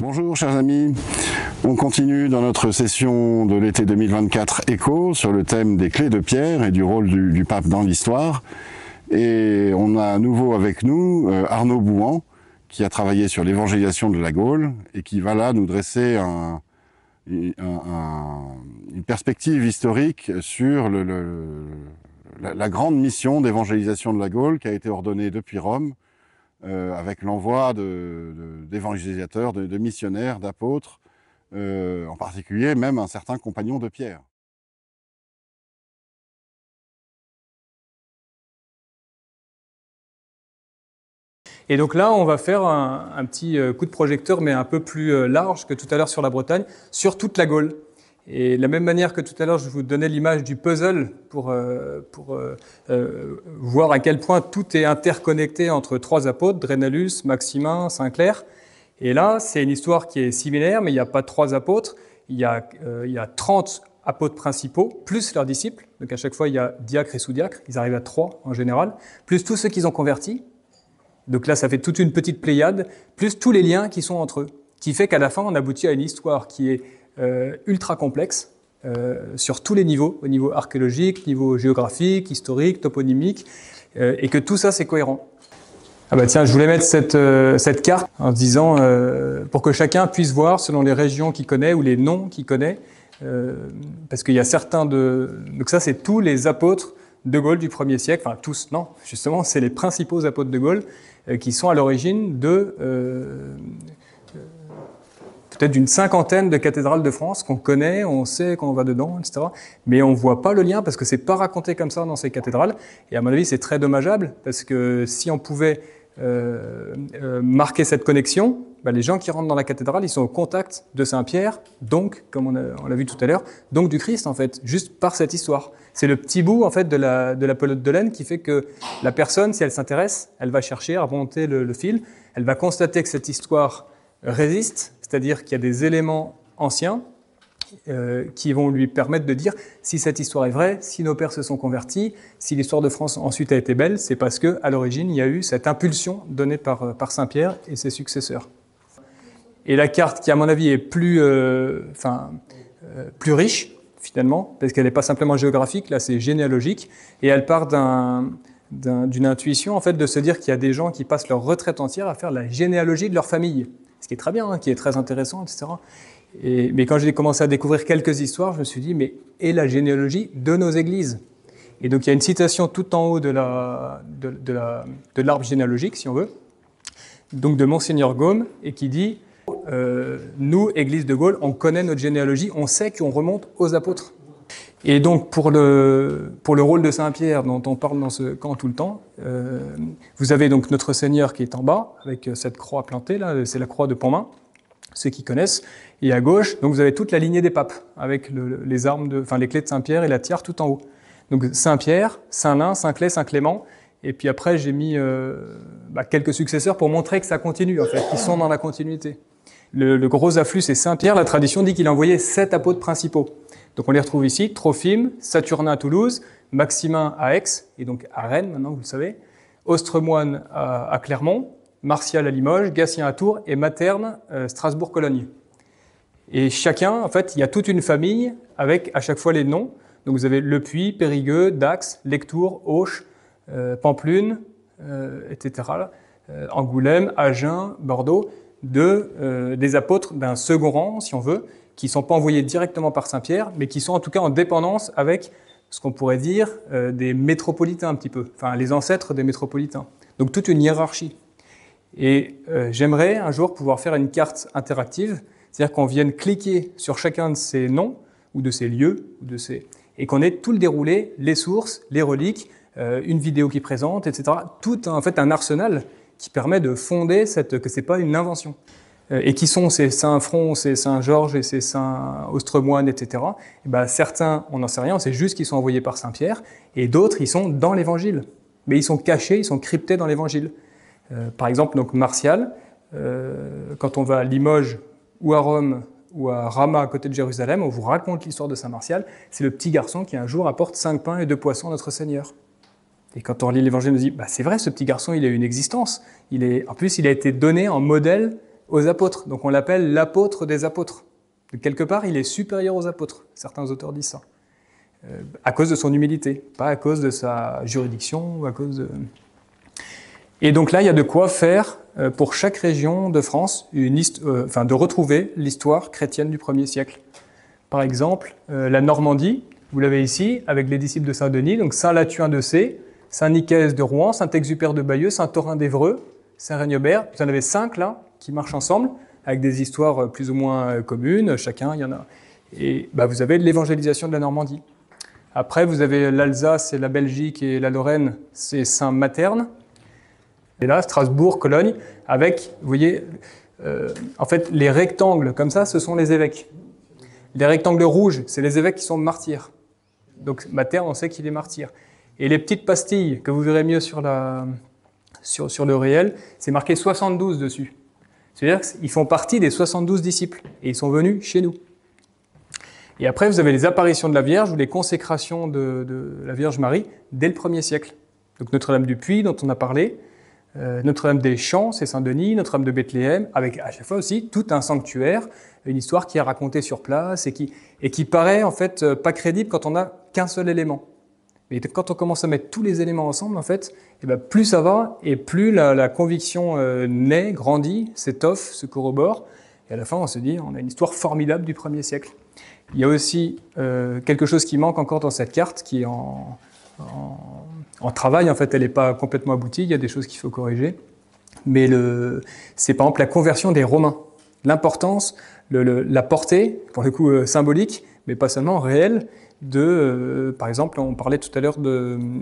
Bonjour chers amis, on continue dans notre session de l'été 2024 Écho sur le thème des clés de Pierre et du rôle du pape dans l'histoire. Et on a à nouveau avec nous Arnaud Bouhan qui a travaillé sur l'évangélisation de la Gaule et qui va là nous dresser une perspective historique sur la grande mission d'évangélisation de la Gaule qui a été ordonnée depuis Rome avec l'envoi d'évangélisateurs, de missionnaires, d'apôtres, en particulier même un certain compagnon de Pierre. Et donc là, on va faire un petit coup de projecteur, mais un peu plus large que tout à l'heure sur la Bretagne, sur toute la Gaule. Et de la même manière que tout à l'heure, je vous donnais l'image du puzzle pour voir à quel point tout est interconnecté entre trois apôtres, Drénalus, Maximin, Saint-Clair. Et là, c'est une histoire qui est similaire, mais il n'y a pas trois apôtres. Il y a 30 apôtres principaux, plus leurs disciples. Donc à chaque fois, il y a diacre et sous-diacre. Ils arrivent à 3 en général, plus tous ceux qu'ils ont convertis. Donc là, ça fait toute une petite pléiade, plus tous les liens qui sont entre eux, qui fait qu'à la fin, on aboutit à une histoire qui est ultra complexe sur tous les niveaux, au niveau archéologique, niveau géographique, historique, toponymique, et que tout ça, c'est cohérent. Ah bah tiens, je voulais mettre cette carte en se disant, pour que chacun puisse voir selon les régions qu'il connaît ou les noms qu'il connaît, parce qu'il y a certains donc ça, c'est tous les apôtres de Gaulle du 1er siècle, enfin tous, non, justement, c'est les principaux apôtres de Gaulle qui sont à l'origine de peut-être d'une cinquantaine de cathédrales de France qu'on connaît, on sait qu'on va dedans, etc. Mais on voit pas le lien parce que c'est pas raconté comme ça dans ces cathédrales. Et à mon avis, c'est très dommageable parce que si on pouvait marquer cette connexion, bah, les gens qui rentrent dans la cathédrale, ils sont au contact de Saint-Pierre, donc, comme on l'a vu tout à l'heure, donc du Christ, en fait, juste par cette histoire. C'est le petit bout, en fait, de la pelote de laine qui fait que la personne, si elle s'intéresse, elle va chercher à remonter le fil, elle va constater que cette histoire résiste, c'est-à-dire qu'il y a des éléments anciens qui vont lui permettre de dire si cette histoire est vraie, si nos pères se sont convertis, si l'histoire de France ensuite a été belle, c'est parce que à l'origine il y a eu cette impulsion donnée par Saint-Pierre et ses successeurs. Et la carte qui à mon avis est plus riche finalement, parce qu'elle n'est pas simplement géographique, là c'est généalogique, et elle part d'une intuition en fait de se dire qu'il y a des gens qui passent leur retraite entière à faire la généalogie de leur famille, ce qui est très bien, hein, qui est très intéressant, etc. Mais quand j'ai commencé à découvrir quelques histoires, je me suis dit, mais et la généalogie de nos églises? Et donc il y a une citation tout en haut de l'arbre généalogique, si on veut, donc de Monseigneur Gaume, et qui dit nous, Église de Gaulle, on connaît notre généalogie, on sait qu'on remonte aux apôtres. Et donc pour le rôle de Saint-Pierre dont on parle dans ce camp tout le temps, vous avez donc notre Seigneur qui est en bas, avec cette croix plantée, là, c'est la croix de Pontmain, ceux qui connaissent, et à gauche, donc vous avez toute la lignée des papes, avec les armes, les clés de Saint-Pierre et la tiare tout en haut. Donc Saint-Pierre, Saint-Lin, Saint-Claix, Saint-Clément, et puis après j'ai mis quelques successeurs pour montrer que ça continue, en fait, qu'ils sont dans la continuité. Le gros afflux, c'est Saint-Pierre, la tradition dit qu'il a envoyé 7 apôtres principaux. Donc on les retrouve ici, Trophime, Saturnin à Toulouse, Maximin à Aix, et donc à Rennes, maintenant vous le savez, Ostremoine à Clermont, Martial à Limoges, Gatien à Tours et Materne, Strasbourg-Cologne. Et chacun, en fait, il y a toute une famille avec à chaque fois les noms. Donc vous avez Le Puy, Périgueux, Dax, Lectoure, Auch, Pampelune, etc. Angoulême, Agen, Bordeaux, des apôtres d'un second rang, si on veut, qui ne sont pas envoyés directement par Saint-Pierre, mais qui sont en tout cas en dépendance avec ce qu'on pourrait dire des métropolitains un petit peu, enfin les ancêtres des métropolitains. Donc toute une hiérarchie. Et j'aimerais un jour pouvoir faire une carte interactive, c'est-à-dire qu'on vienne cliquer sur chacun de ces noms, ou de ces lieux, et qu'on ait tout le déroulé, les sources, les reliques, une vidéo qui présente, etc. Tout en fait un arsenal qui permet de fonder que c'est pas une invention. Et qui sont ces Saint-Front, ces Saint-Georges et ces Saint-Ostremoine, etc. Et ben, certains, on n'en sait rien, on sait juste qu'ils sont envoyés par Saint-Pierre, et d'autres, ils sont dans l'Évangile. Mais ils sont cachés, ils sont cryptés dans l'Évangile. Par exemple, donc Martial, quand on va à Limoges ou à Rome ou à Rama à côté de Jérusalem, on vous raconte l'histoire de Saint Martial. C'est le petit garçon qui un jour apporte 5 pains et 2 poissons à notre Seigneur. Et quand on relit l'Évangile, on se dit, bah, c'est vrai, ce petit garçon, il a eu une existence. En plus, il a été donné en modèle aux apôtres. Donc on l'appelle l'apôtre des apôtres. De quelque part, il est supérieur aux apôtres. Certains auteurs disent ça. À cause de son humilité, pas à cause de sa juridiction ou à cause de... Et donc là, il y a de quoi faire pour chaque région de France, de retrouver l'histoire chrétienne du 1er siècle. Par exemple, la Normandie, vous l'avez ici, avec les disciples de Saint-Denis, donc Saint-Latuin de Sées, Saint-Nicaise de Rouen, Saint-Exupère de Bayeux, Saint-Thorin d'Évreux, Saint-Réniobert. Vous en avez 5 là, qui marchent ensemble, avec des histoires plus ou moins communes, chacun, il y en a. Et vous avez l'évangélisation de la Normandie. Après, vous avez l'Alsace et la Belgique et la Lorraine, c'est Saint-Materne. Et là, Strasbourg, Cologne, avec, vous voyez, en fait, les rectangles comme ça, ce sont les évêques. Les rectangles rouges, c'est les évêques qui sont martyrs. Donc, Materne, on sait qu'il est martyr. Et les petites pastilles, que vous verrez mieux sur le réel, c'est marqué 72 dessus. C'est-à-dire qu'ils font partie des 72 disciples. Et ils sont venus chez nous. Et après, vous avez les apparitions de la Vierge ou les consécrations de la Vierge Marie dès le 1er siècle. Donc Notre-Dame du Puy, dont on a parlé, Notre-Dame des Champs, c'est Saint-Denis, Notre-Dame de Bethléem, avec à chaque fois aussi tout un sanctuaire, une histoire qui est racontée sur place et qui paraît en fait pas crédible quand on n'a qu'un seul élément. Mais quand on commence à mettre tous les éléments ensemble, en fait, plus ça va et plus la conviction naît, grandit, s'étoffe, se corrobore. Et à la fin, on se dit, on a une histoire formidable du 1er siècle. Il y a aussi quelque chose qui manque encore dans cette carte, qui est en travail. En fait, elle n'est pas complètement aboutie, il y a des choses qu'il faut corriger. Mais c'est par exemple la conversion des Romains. L'importance, la portée, pour le coup symbolique, mais pas seulement réelle, par exemple, on parlait tout à l'heure,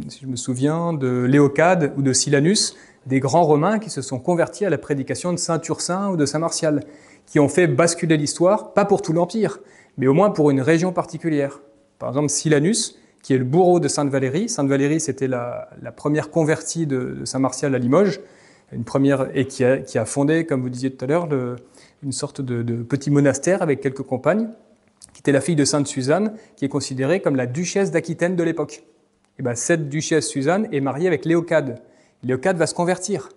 si je me souviens, de Léocade ou de Silanus, des grands Romains qui se sont convertis à la prédication de Saint Ursin ou de Saint Martial, qui ont fait basculer l'histoire, pas pour tout l'Empire, mais au moins pour une région particulière. Par exemple, Silanus, qui est le bourreau de Sainte Valérie. Sainte Valérie, c'était la première convertie de Saint Martial à Limoges, et qui a fondé, comme vous disiez tout à l'heure, une sorte de petit monastère avec quelques compagnes, qui était la fille de Sainte Suzanne, qui est considérée comme la duchesse d'Aquitaine de l'époque. Et cette duchesse Suzanne est mariée avec Léocade. Léocade va se convertir.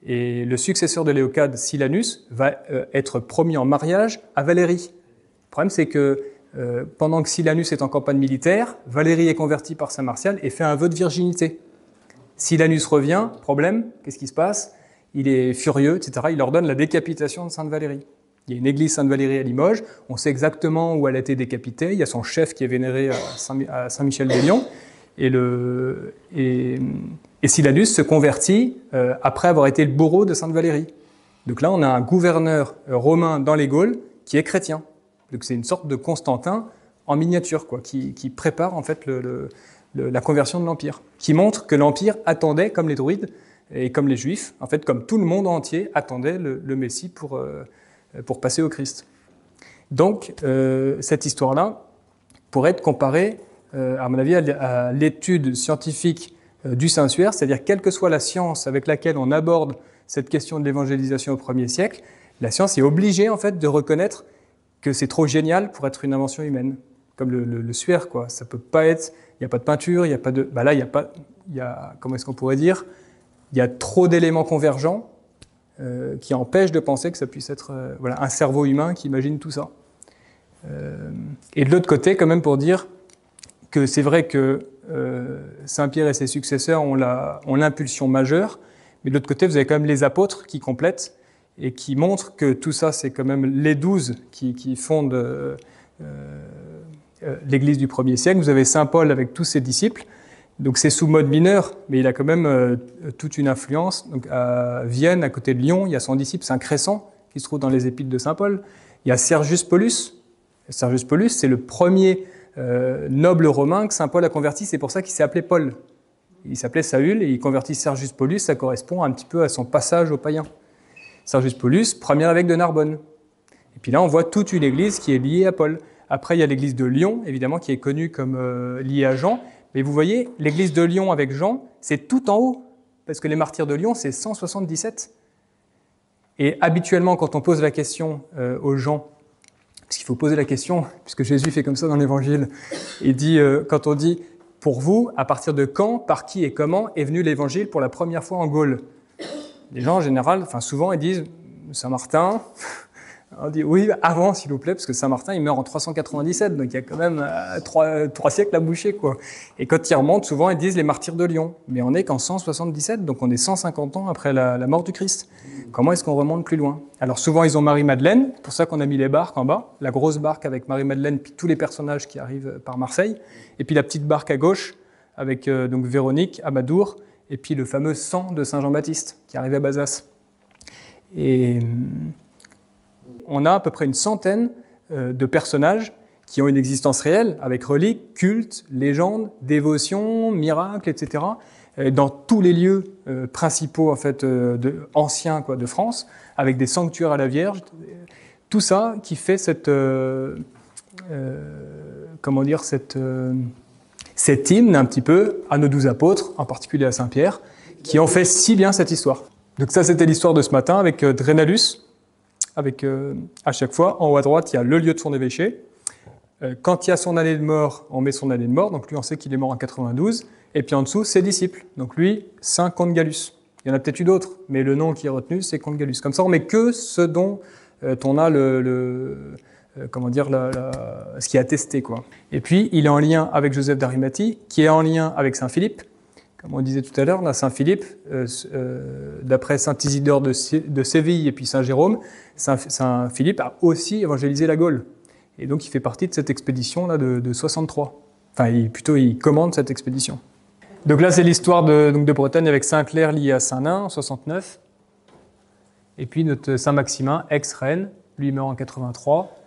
Et le successeur de Léocade, Silanus, va être promis en mariage à Valérie. Le problème, c'est que pendant que Silanus est en campagne militaire, Valérie est convertie par Saint Martial et fait un vœu de virginité. Silanus revient, problème, qu'est-ce qui se passe? Il est furieux, etc. Il ordonne la décapitation de Sainte Valérie. Il y a une église Sainte-Valérie à Limoges, on sait exactement où elle a été décapitée, il y a son chef qui est vénéré à Saint-Michel-des-Lions, et Silanus se convertit après avoir été le bourreau de Sainte-Valérie. Donc là, on a un gouverneur romain dans les Gaules qui est chrétien. Donc c'est une sorte de Constantin en miniature, quoi, qui prépare en fait la conversion de l'Empire, qui montre que l'Empire attendait, comme les druides et comme les Juifs, en fait comme tout le monde entier attendait le Messie pour passer au Christ. Donc cette histoire-là pourrait être comparée, à mon avis, à l'étude scientifique du Saint-Suaire, c'est-à-dire quelle que soit la science avec laquelle on aborde cette question de l'évangélisation au 1er siècle, la science est obligée en fait de reconnaître que c'est trop génial pour être une invention humaine, comme le Suaire, quoi. Ça peut pas être, il n'y a pas de peinture, il n'y a pas de, là il y a, comment est-ce qu'on pourrait dire, il y a trop d'éléments convergents qui empêchent de penser que ça puisse être un cerveau humain qui imagine tout ça. Et de l'autre côté, quand même, pour dire que c'est vrai que Saint-Pierre et ses successeurs ont l'impulsion majeure, mais de l'autre côté, vous avez quand même les apôtres qui complètent et qui montrent que tout ça, c'est quand même les 12 qui fondent l'Église du 1er siècle. Vous avez Saint Paul avec tous ses disciples, donc c'est sous mode mineur, mais il a quand même toute une influence. Donc à Vienne, à côté de Lyon, il y a son disciple Saint Crescent, qui se trouve dans les Épîtres de Saint Paul. Il y a Sergius Paulus. Sergius Paulus, c'est le premier noble romain que Saint Paul a converti, c'est pour ça qu'il s'est appelé Paul. Il s'appelait Saül et il convertit Sergius Paulus, ça correspond un petit peu à son passage aux païens. Sergius Paulus, premier évêque de Narbonne. Et puis là, on voit toute une église qui est liée à Paul. Après, il y a l'église de Lyon, évidemment, qui est connue comme liée à Jean. Mais vous voyez, l'église de Lyon avec Jean, c'est tout en haut, parce que les martyrs de Lyon, c'est 177. Et habituellement, quand on pose la question aux gens, parce qu'il faut poser la question, puisque Jésus fait comme ça dans l'Évangile, il dit, quand on dit, pour vous, à partir de quand, par qui et comment est venu l'Évangile pour la première fois en Gaule? Les gens, en général, souvent, ils disent, Saint-Martin. On dit oui, avant, s'il vous plaît, parce que Saint-Martin, il meurt en 397, donc il y a quand même 3 siècles à boucher, quoi. Et quand ils remontent, souvent, ils disent les martyrs de Lyon. Mais on est qu'en 177, donc on est 150 ans après la mort du Christ. Comment est-ce qu'on remonte plus loin? Alors souvent, ils ont Marie-Madeleine, pour ça qu'on a mis les barques en bas, la grosse barque avec Marie-Madeleine, puis tous les personnages qui arrivent par Marseille, et puis la petite barque à gauche, avec donc Véronique, Amadour, et puis le fameux sang de Saint-Jean-Baptiste, qui arrive à Bazas. Et on a à peu près une centaine de personnages qui ont une existence réelle, avec reliques, cultes, légendes, dévotions, miracles, etc., dans tous les lieux principaux en fait, anciens quoi, de France, avec des sanctuaires à la Vierge. Tout ça qui fait cette, comment dire, cet hymne un petit peu à nos 12 apôtres, en particulier à Saint-Pierre, qui ont fait si bien cette histoire. Donc ça, c'était l'histoire de ce matin avec Drénalus, avec à chaque fois, en haut à droite, il y a le lieu de son évêché. Quand il y a son année de mort, on met son année de mort, donc lui, on sait qu'il est mort en 92, et puis en dessous, ses disciples. Donc lui, Saint Comte Gallus. Il y en a peut-être eu d'autres, mais le nom qui est retenu, c'est Comte Gallus. Comme ça, on met que ce dont on a comment dire, ce qui est attesté, quoi. Et puis, il est en lien avec Joseph d'Arimathie, qui est en lien avec Saint Philippe. Comme on disait tout à l'heure, là, Saint Philippe, d'après Saint Isidore de Séville et puis Saint Jérôme, Saint Philippe a aussi évangélisé la Gaule. Et donc, il fait partie de cette expédition-là de 63. Enfin, il commande cette expédition. Donc là, c'est l'histoire de Bretagne avec Saint-Clair lié à Saint-Nain en 69. Et puis notre Saint-Maximin, ex-reine, lui meurt en 83.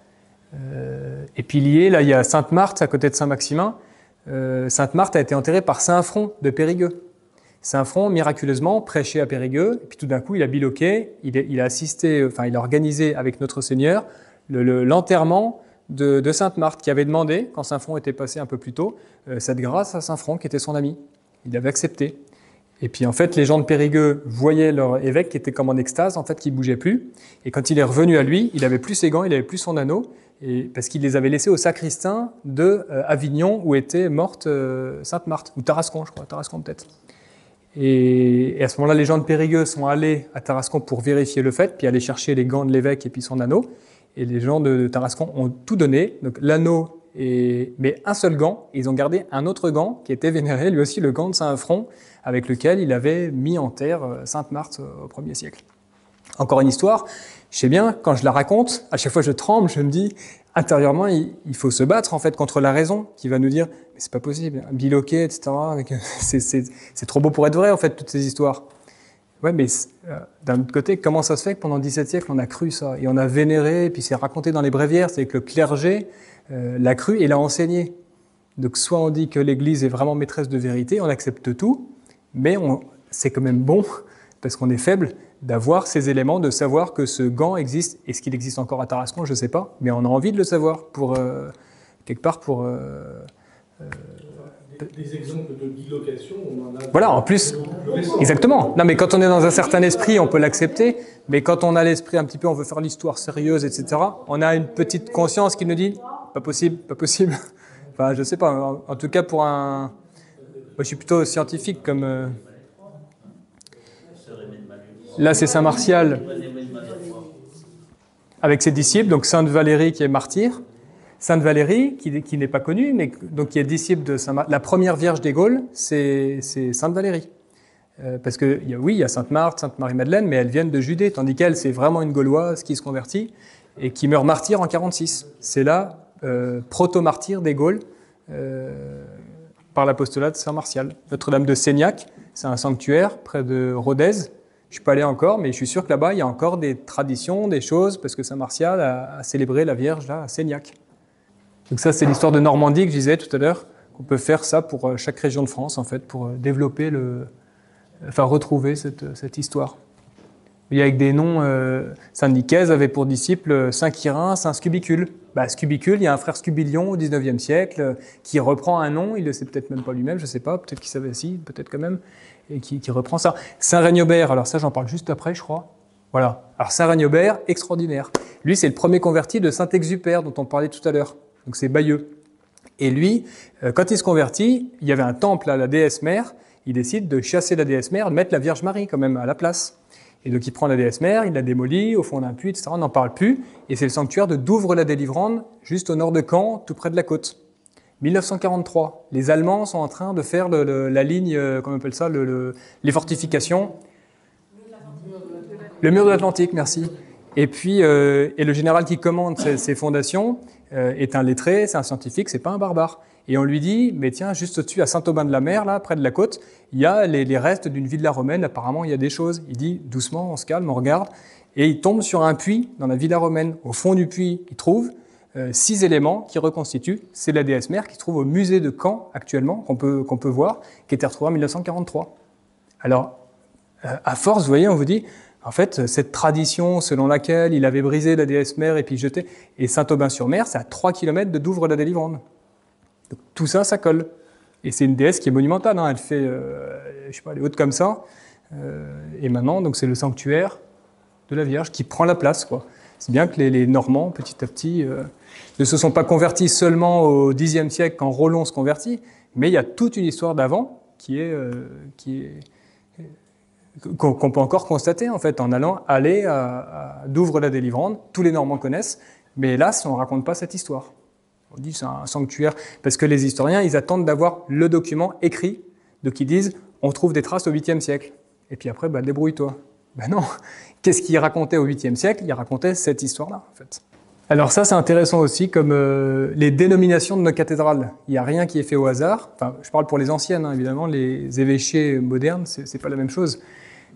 Et puis lié, là, il y a Sainte-Marthe à côté de Saint-Maximin. Sainte-Marthe a été enterrée par Saint-Front de Périgueux. Saint-Front, miraculeusement, prêchait à Périgueux, et puis tout d'un coup, il a biloqué, il a assisté, enfin, il a organisé avec notre Seigneur l'enterrement de Sainte-Marthe, qui avait demandé, quand Saint-Front était passé un peu plus tôt, cette grâce à Saint-Front, qui était son ami. Il avait accepté. Et puis, en fait, les gens de Périgueux voyaient leur évêque qui était comme en extase, en fait, qui bougeait plus. Et quand il est revenu à lui, il avait plus ses gants, il avait plus son anneau, parce qu'il les avait laissés au sacristain de Avignon, où était morte Sainte-Marthe, ou Tarascon, je crois, Tarascon peut-être. Et à ce moment-là, les gens de Périgueux sont allés à Tarascon pour vérifier le fait, puis aller chercher les gants de l'évêque et puis son anneau. Et les gens de Tarascon ont tout donné, donc l'anneau, mais un seul gant. Et ils ont gardé un autre gant qui était vénéré, lui aussi le gant de Saint-Front, avec lequel il avait mis en terre Sainte-Marthe au 1er siècle. Encore une histoire, je sais bien, quand je la raconte, à chaque fois je tremble, je me dis, intérieurement, il faut se battre en fait contre la raison qui va nous dire, mais c'est pas possible, biloquet, etc., c'est trop beau pour être vrai en fait, toutes ces histoires. Ouais, mais d'un autre côté, comment ça se fait que pendant 17 siècles, on a cru ça, et on a vénéré, et puis c'est raconté dans les bréviaires, c'est que le clergé l'a cru et l'a enseigné. Donc soit on dit que l'Église est vraiment maîtresse de vérité, on accepte tout, mais c'est quand même bon, parce qu'on est faible, d'avoir ces éléments, de savoir que ce gant existe. Est-ce qu'il existe encore à Tarascon? Je ne sais pas, mais on a envie de le savoir, pour quelque part pour... Des exemples de bilocation, on en a... Voilà, en plus, exactement. Non, mais quand on est dans un certain esprit, on peut l'accepter, mais quand on a l'esprit un petit peu, on veut faire l'histoire sérieuse, etc., on a une petite conscience qui nous dit « pas possible, pas possible ». Enfin, je ne sais pas, en tout cas pour un... Moi, je suis plutôt scientifique comme... Là, c'est Saint Martial avec ses disciples, donc Sainte Valérie qui est martyre. Sainte Valérie, qui n'est pas connue, mais donc qui est disciple de la première Vierge des Gaules, c'est Sainte Valérie. Parce que oui, il y a Sainte Marthe, Sainte Marie-Madeleine, mais elles viennent de Judée, tandis qu'elle, c'est vraiment une Gauloise qui se convertit et qui meurt martyre en 46. C'est la proto-martyre des Gaules par l'apostolat de Saint Martial. Notre-Dame de Seignac, c'est un sanctuaire près de Rodez. Je ne suis pas allé encore, mais je suis sûr que là-bas, il y a encore des traditions, des choses, parce que Saint Martial a célébré la Vierge là, à Seignac. Donc ça, c'est l'histoire de Normandie que je disais tout à l'heure, qu'on peut faire ça pour chaque région de France, en fait, pour développer retrouver cette histoire. Il y a avec des noms, Saint Nicaise avait pour disciple Saint Quirin, Saint Scubicule. Scubicule, il y a un frère Scubilion au 19e siècle qui reprend un nom, il ne le sait peut-être même pas lui-même, je ne sais pas, peut-être qu'il savait si, peut-être quand même, et qui reprend ça. Saint Régnobert, alors ça j'en parle juste après, je crois. Voilà. Alors Saint Régnobert, extraordinaire. Lui, c'est le premier converti de Saint Exupère dont on parlait tout à l'heure. Donc c'est Bayeux. Et lui, quand il se convertit, il y avait un temple à la déesse mère, il décide de chasser la déesse mère, de mettre la Vierge Marie quand même à la place. Et donc il prend la déesse mère, il la démolit au fond d'un puits, etc. On n'en parle plus. Et c'est le sanctuaire de Douvres-la-Délivrande, juste au nord de Caen, tout près de la côte. 1943, les Allemands sont en train de faire la ligne, comment on appelle ça, les fortifications. Le mur de l'Atlantique, merci. Et puis, et le général qui commande ces fondations est un lettré, c'est un scientifique, c'est pas un barbare. Et on lui dit, mais tiens, juste au-dessus, à Saint-Aubin-de-la-Mer, là, près de la côte, il y a les restes d'une villa romaine, apparemment il y a des choses. Il dit, doucement, on se calme, on regarde. Et il tombe sur un puits dans la villa romaine. Au fond du puits, il trouve 6 éléments qui reconstituent. C'est la déesse mère qui se trouve au musée de Caen actuellement, qu'on peut voir, qui était retrouvée en 1943. Alors, à force, vous voyez, on vous dit, en fait, cette tradition selon laquelle il avait brisé la déesse mère et puis jeté, et Saint-Aubin-sur-Mer, c'est à 3 km de Douvres-la-Délivrande. Donc, tout ça, ça colle. Et c'est une déesse qui est monumentale, hein. Elle fait, je sais pas, elle est haute comme ça. Et maintenant, donc c'est le sanctuaire de la Vierge qui prend la place, quoi. C'est bien que les Normands, petit à petit, ne se sont pas convertis seulement au Xe siècle quand Rollon se convertit, mais il y a toute une histoire d'avant qu'on peut encore constater en fait en allant à Douvres-la-Délivrande. Tous les Normands connaissent, mais hélas, on ne raconte pas cette histoire. On dit c'est un sanctuaire parce que les historiens, ils attendent d'avoir le document écrit, donc ils disent on trouve des traces au 8e siècle. Et puis après, débrouille-toi. Ben non. Qu'est-ce qu'il racontait au 8e siècle? Il racontait cette histoire-là, en fait. Alors ça, c'est intéressant aussi, comme les dénominations de nos cathédrales. Il n'y a rien qui est fait au hasard. Enfin, je parle pour les anciennes, hein, évidemment. Les évêchés modernes, c'est pas la même chose.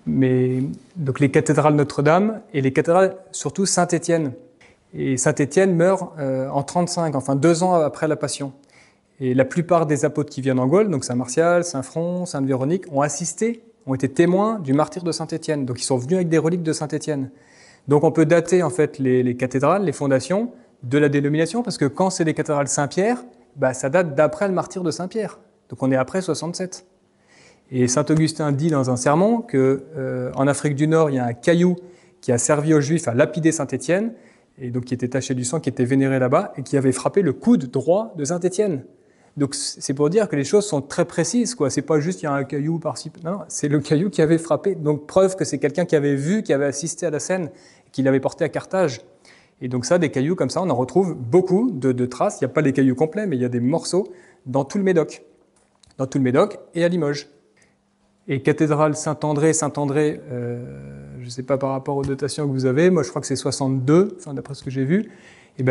Mais donc les cathédrales Notre-Dame et les cathédrales, surtout Saint-Étienne. Et Saint-Étienne meurt en 35, enfin 2 ans après la Passion. Et la plupart des apôtres qui viennent en Gaule, donc Saint-Martial, Saint-Front, Sainte-Véronique, ont été témoins du martyre de Saint-Étienne. Donc ils sont venus avec des reliques de Saint-Étienne. Donc on peut dater en fait les cathédrales, les fondations de la dénomination, parce que quand c'est les cathédrales Saint-Pierre, ça date d'après le martyre de Saint-Pierre. Donc on est après 67. Et Saint-Augustin dit dans un sermon que en Afrique du Nord, il y a un caillou qui a servi aux Juifs à lapider Saint-Étienne, et donc qui était taché du sang, qui était vénéré là-bas, et qui avait frappé le coude droit de Saint-Étienne. Donc c'est pour dire que les choses sont très précises, quoi. C'est pas juste il y a un caillou par-ci. Non, c'est le caillou qui avait frappé. Donc preuve que c'est quelqu'un qui avait vu, qui avait assisté à la scène, qui l'avait porté à Carthage. Et donc ça, des cailloux comme ça, on en retrouve beaucoup de traces. Il n'y a pas les cailloux complets, mais il y a des morceaux dans tout le Médoc. Dans tout le Médoc et à Limoges. Et cathédrale Saint-André, je ne sais pas par rapport aux dotations que vous avez, moi je crois que c'est 62, enfin, d'après ce que j'ai vu. Et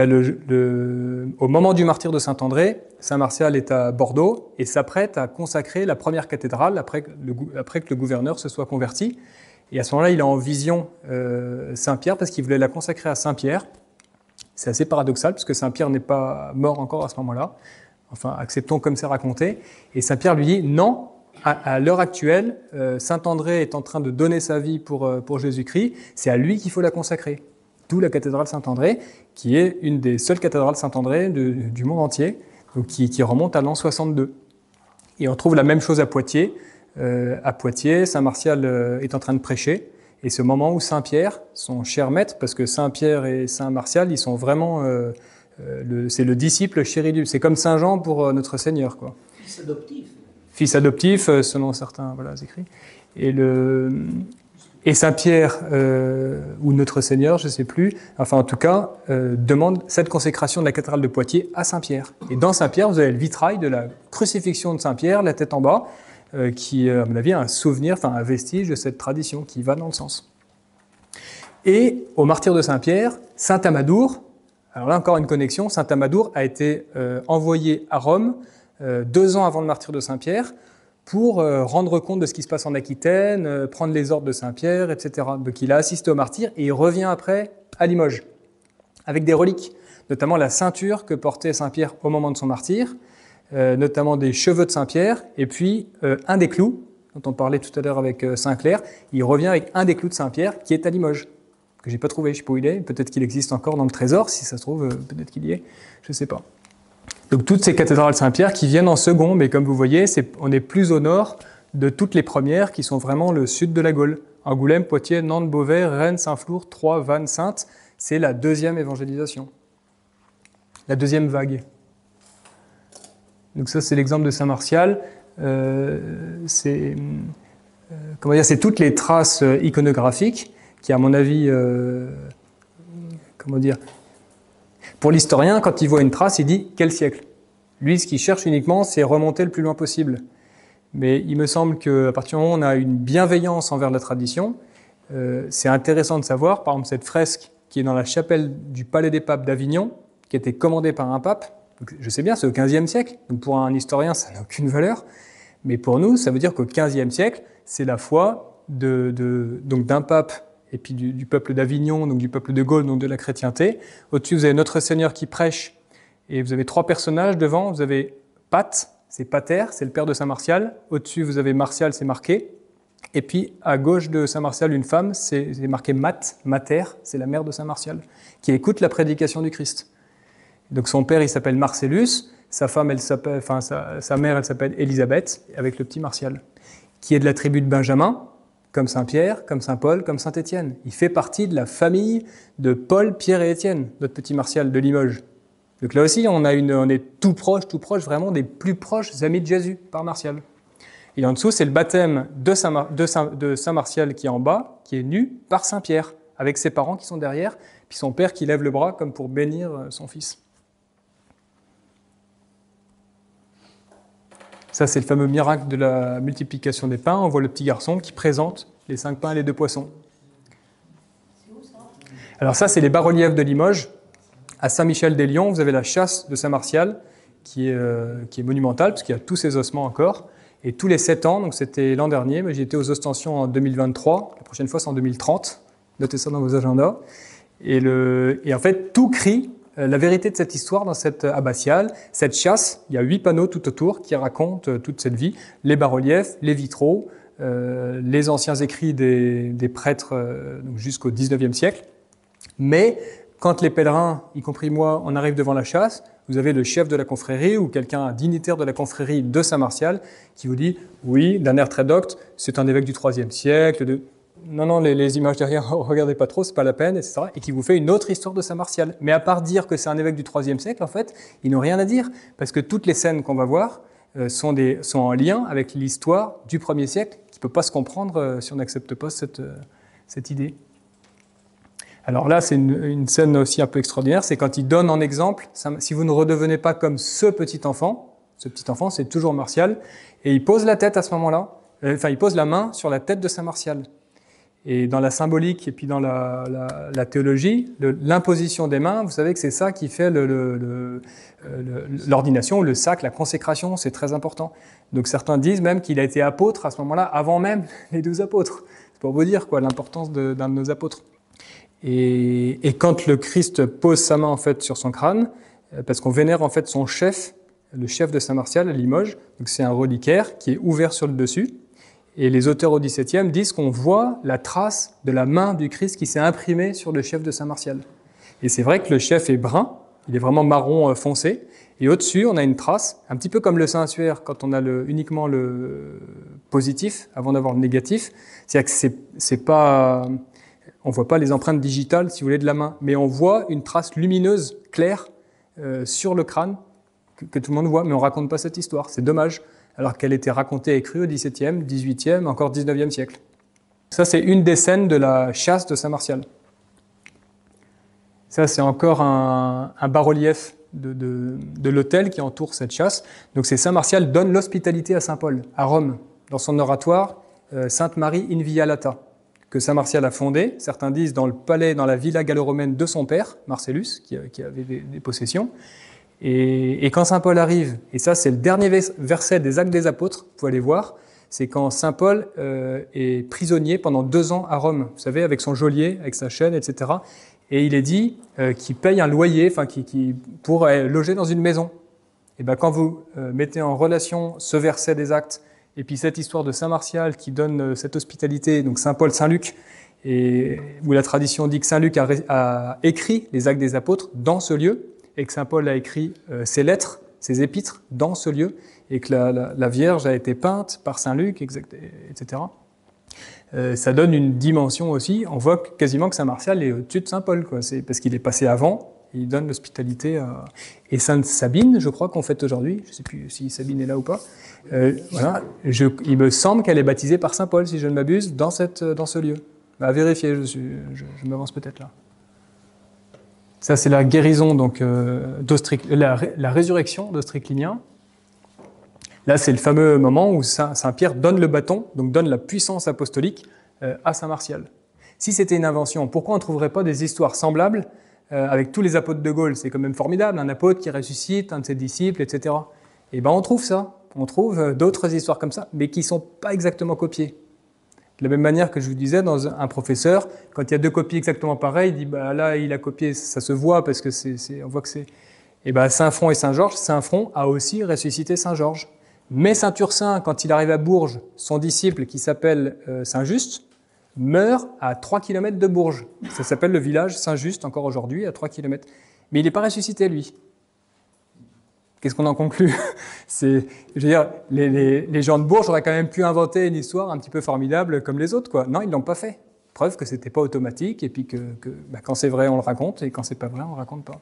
au moment du martyre de Saint-André, Saint-Martial est à Bordeaux et s'apprête à consacrer la première cathédrale après que le gouverneur se soit converti. Et à ce moment-là, il a en vision Saint-Pierre parce qu'il voulait la consacrer à Saint-Pierre. C'est assez paradoxal parce que Saint-Pierre n'est pas mort encore à ce moment-là. Enfin, acceptons comme c'est raconté. Et Saint-Pierre lui dit non. À l'heure actuelle, Saint-André est en train de donner sa vie pour Jésus-Christ. C'est à lui qu'il faut la consacrer. D'où la cathédrale Saint-André, qui est une des seules cathédrales Saint-André du monde entier, donc qui remonte à l'an 62. Et on trouve la même chose à Poitiers. À Poitiers, Saint-Martial est en train de prêcher. Et c'est au moment où Saint-Pierre, son cher maître, parce que Saint-Pierre et Saint-Martial, ils sont vraiment... c'est le disciple chéri du... C'est comme Saint-Jean pour notre Seigneur, quoi. Fils adoptif. Fils adoptif, selon certains écrits. Et Saint-Pierre, ou Notre Seigneur, je ne sais plus, enfin en tout cas, demande cette consécration de la cathédrale de Poitiers à Saint-Pierre. Et dans Saint-Pierre, vous avez le vitrail de la crucifixion de Saint-Pierre, la tête en bas, qui, à mon avis, a un souvenir, enfin un vestige de cette tradition qui va dans le sens. Et au martyre de Saint-Pierre, Saint Amadour, alors là encore une connexion, Saint Amadour a été envoyé à Rome 2 ans avant le martyre de Saint-Pierre, pour rendre compte de ce qui se passe en Aquitaine, prendre les ordres de Saint-Pierre, etc. Donc il a assisté au martyre et il revient après à Limoges, avec des reliques, notamment la ceinture que portait Saint-Pierre au moment de son martyre, notamment des cheveux de Saint-Pierre, et puis un des clous, dont on parlait tout à l'heure avec Saint-Clair, il revient avec un des clous de Saint-Pierre qui est à Limoges, que j'ai pas trouvé, je sais pas où il est, peut-être qu'il existe encore dans le trésor, si ça se trouve, peut-être qu'il y est, je sais pas. Donc toutes ces cathédrales Saint-Pierre qui viennent en second, mais comme vous voyez, on est plus au nord de toutes les premières qui sont vraiment le sud de la Gaule. Angoulême, Poitiers, Nantes, Beauvais, Rennes, Saint-Flour, Troyes, Vannes, Saintes, c'est la 2e évangélisation. La 2e vague. Donc ça, c'est l'exemple de Saint-Martial. comment dire, c'est toutes les traces iconographiques qui, à mon avis, comment dire, pour l'historien, quand il voit une trace, il dit quel siècle. Lui, ce qu'il cherche uniquement, c'est remonter le plus loin possible. Mais il me semble qu'à partir du moment où on a une bienveillance envers la tradition, c'est intéressant de savoir, par exemple, cette fresque qui est dans la chapelle du Palais des Papes d'Avignon, qui a été commandée par un pape. Donc, je sais bien, c'est au XVe siècle, donc pour un historien, ça n'a aucune valeur. Mais pour nous, ça veut dire qu'au XVe siècle, c'est la foi donc d'un pape et puis du peuple d'Avignon, donc du peuple de Gaule, donc de la chrétienté. Au-dessus, vous avez Notre Seigneur qui prêche, et vous avez trois personnages devant. Vous avez Pat, c'est Pater, c'est le père de Saint Martial. Au-dessus, vous avez Martial, c'est marqué. Et puis, à gauche de Saint Martial, une femme, c'est marqué Mater, c'est la mère de Saint Martial, qui écoute la prédication du Christ. Donc son père, il s'appelle Marcellus, sa femme, sa mère, elle s'appelle Élisabeth, avec le petit Martial, qui est de la tribu de Benjamin, comme Saint Pierre, comme Saint Paul, comme Saint Étienne. Il fait partie de la famille de Paul, Pierre et Étienne, notre petit Martial de Limoges. Donc là aussi, on est tout proche, vraiment des plus proches amis de Jésus, par Martial. Et en dessous, c'est le baptême de Saint Martial qui est en bas, qui est nu par Saint Pierre, avec ses parents qui sont derrière, puis son père qui lève le bras comme pour bénir son fils. Ça, c'est le fameux miracle de la multiplication des pains. On voit le petit garçon qui présente les 5 pains et les 2 poissons. Alors ça, c'est les bas-reliefs de Limoges. À Saint-Michel-des-Lions, vous avez la chasse de Saint-Martial, qui est monumentale, parce qu'il y a tous ces ossements encore. Et tous les 7 ans, donc c'était l'an dernier, mais j'y étais aux Ostensions en 2023. La prochaine fois, c'est en 2030. Notez ça dans vos agendas. Et en fait, tout crie la vérité de cette histoire dans cette abbatiale. Cette chasse, il y a 8 panneaux tout autour qui racontent toute cette vie. Les bas-reliefs, les vitraux, les anciens écrits des prêtres donc jusqu'au 19e siècle. Mais quand les pèlerins, y compris moi, on arrive devant la chasse, vous avez le chef de la confrérie ou quelqu'un, un dignitaire de la confrérie de Saint-Martial qui vous dit « Oui, d'un air très docte, c'est un évêque du IIIe siècle. » Non, les images derrière, regardez pas trop, c'est pas la peine, etc. Et qui vous fait une autre histoire de Saint-Martial. Mais à part dire que c'est un évêque du IIIe siècle, en fait, ils n'ont rien à dire. Parce que toutes les scènes qu'on va voir sont en lien avec l'histoire du 1er siècle, qui ne peut pas se comprendre si on n'accepte pas cette idée. Alors là, c'est une scène aussi un peu extraordinaire, c'est quand il donne en exemple, si vous ne redevenez pas comme ce petit enfant, c'est toujours Martial, et il pose la tête à ce moment-là, il pose la main sur la tête de Saint Martial. Et dans la symbolique et puis dans la théologie, l'imposition des mains, vous savez que c'est ça qui fait l'ordination, le sacre, la consécration, c'est très important. Donc certains disent même qu'il a été apôtre à ce moment-là, avant même les 12 apôtres. C'est pour vous dire quoi l'importance d'un de nos apôtres. Et quand le Christ pose sa main en fait sur son crâne, parce qu'on vénère en fait son chef, le chef de Saint Martial à Limoges, donc c'est un reliquaire qui est ouvert sur le dessus. Et les auteurs au XVIIe disent qu'on voit la trace de la main du Christ qui s'est imprimée sur le chef de Saint Martial. Et c'est vrai que le chef est brun, il est vraiment marron foncé, et au-dessus on a une trace, un petit peu comme le Saint-Suaire quand on a uniquement le positif avant d'avoir le négatif. C'est-à-dire que c'est pas, on voit pas les empreintes digitales si vous voulez de la main, mais on voit une trace lumineuse, claire, sur le crâne que tout le monde voit, mais on raconte pas cette histoire. C'est dommage. Alors qu'elle était racontée et écrite au XVIIe, XVIIIe, encore XIXe siècle. Ça, c'est une des scènes de la chasse de Saint Martial. Ça, c'est encore un bas-relief de l'autel qui entoure cette chasse. Donc, c'est Saint Martial donne l'hospitalité à Saint Paul, à Rome, dans son oratoire Sainte Marie Inviolata, que Saint Martial a fondé. Certains disent dans le palais, dans la villa gallo-romaine de son père, Marcellus, qui avait des possessions. Et quand Saint Paul arrive, et ça c'est le dernier verset des Actes des Apôtres, vous pouvez aller voir, c'est quand Saint Paul est prisonnier pendant 2 ans à Rome, vous savez, avec son geôlier, avec sa chaîne, etc. Et il est dit qu'il paye un loyer, pour loger dans une maison. Et ben quand vous mettez en relation ce verset des Actes et puis cette histoire de Saint Martial qui donne cette hospitalité, donc Saint Paul, Saint Luc, et où la tradition dit que Saint Luc a écrit les Actes des Apôtres dans ce lieu, et que Saint Paul a écrit ses lettres, ses épîtres dans ce lieu, et que la Vierge a été peinte par Saint Luc, etc. Ça donne une dimension aussi, on voit quasiment que Saint Martial est au-dessus de Saint Paul, quoi. C'est parce qu'il est passé avant, et il donne l'hospitalité à... Et Sainte Sabine, je crois qu'on fête aujourd'hui, je ne sais plus si Sabine est là ou pas, voilà, il me semble qu'elle est baptisée par Saint Paul, si je ne m'abuse, dans ce lieu. À vérifier, je m'avance peut-être là. Ça, c'est la guérison, donc, la résurrection d'Ostriclinien. Là, c'est le fameux moment où Saint-Pierre donne le bâton, donc donne la puissance apostolique à Saint Martial. Si c'était une invention, pourquoi on ne trouverait pas des histoires semblables avec tous les apôtres de Gaulle? C'est quand même formidable, un apôtre qui ressuscite, un de ses disciples, etc. Et ben on trouve ça, on trouve d'autres histoires comme ça, mais qui ne sont pas exactement copiées. De la même manière que je vous disais, dans un professeur, quand il y a deux copies exactement pareilles, il dit bah là il a copié, ça se voit parce que on voit que c'est. Et ben Saint-Front et Saint-Georges, Saint-Front a aussi ressuscité Saint-Georges. Mais Saint-Ursin, quand il arrive à Bourges, son disciple qui s'appelle Saint-Just, meurt à 3 km de Bourges. Ça s'appelle le village Saint-Just encore aujourd'hui, à 3 km. Mais il n'est pas ressuscité, lui. Qu'est-ce qu'on en conclut? Je veux dire, les gens de Bourges auraient quand même pu inventer une histoire un petit peu formidable comme les autres, quoi. Non, ils ne l'ont pas fait. Preuve que ce n'était pas automatique, et puis que quand c'est vrai, on le raconte, et quand c'est pas vrai, on ne le raconte pas.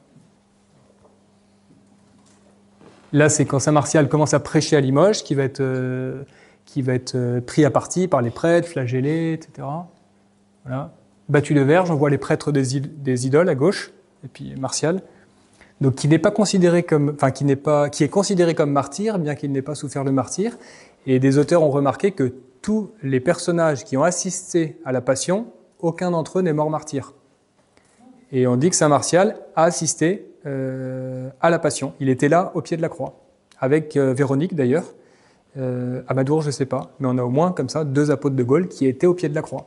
Là, c'est quand Saint Martial commence à prêcher à Limoges, qui va être pris à partie par les prêtres, flagellés, etc. Voilà. Battu de verge, on voit les prêtres des idoles à gauche, et puis Martial. Donc, qui n'est pas considéré comme, enfin, qui est considéré comme martyr, bien qu'il n'ait pas souffert le martyre. Et des auteurs ont remarqué que tous les personnages qui ont assisté à la Passion, aucun d'entre eux n'est mort martyr. Et on dit que Saint Martial a assisté à la Passion. Il était là, au pied de la croix, avec Véronique d'ailleurs. Amadour, je ne sais pas, mais on a au moins comme ça 2 apôtres de Gaulle qui étaient au pied de la croix.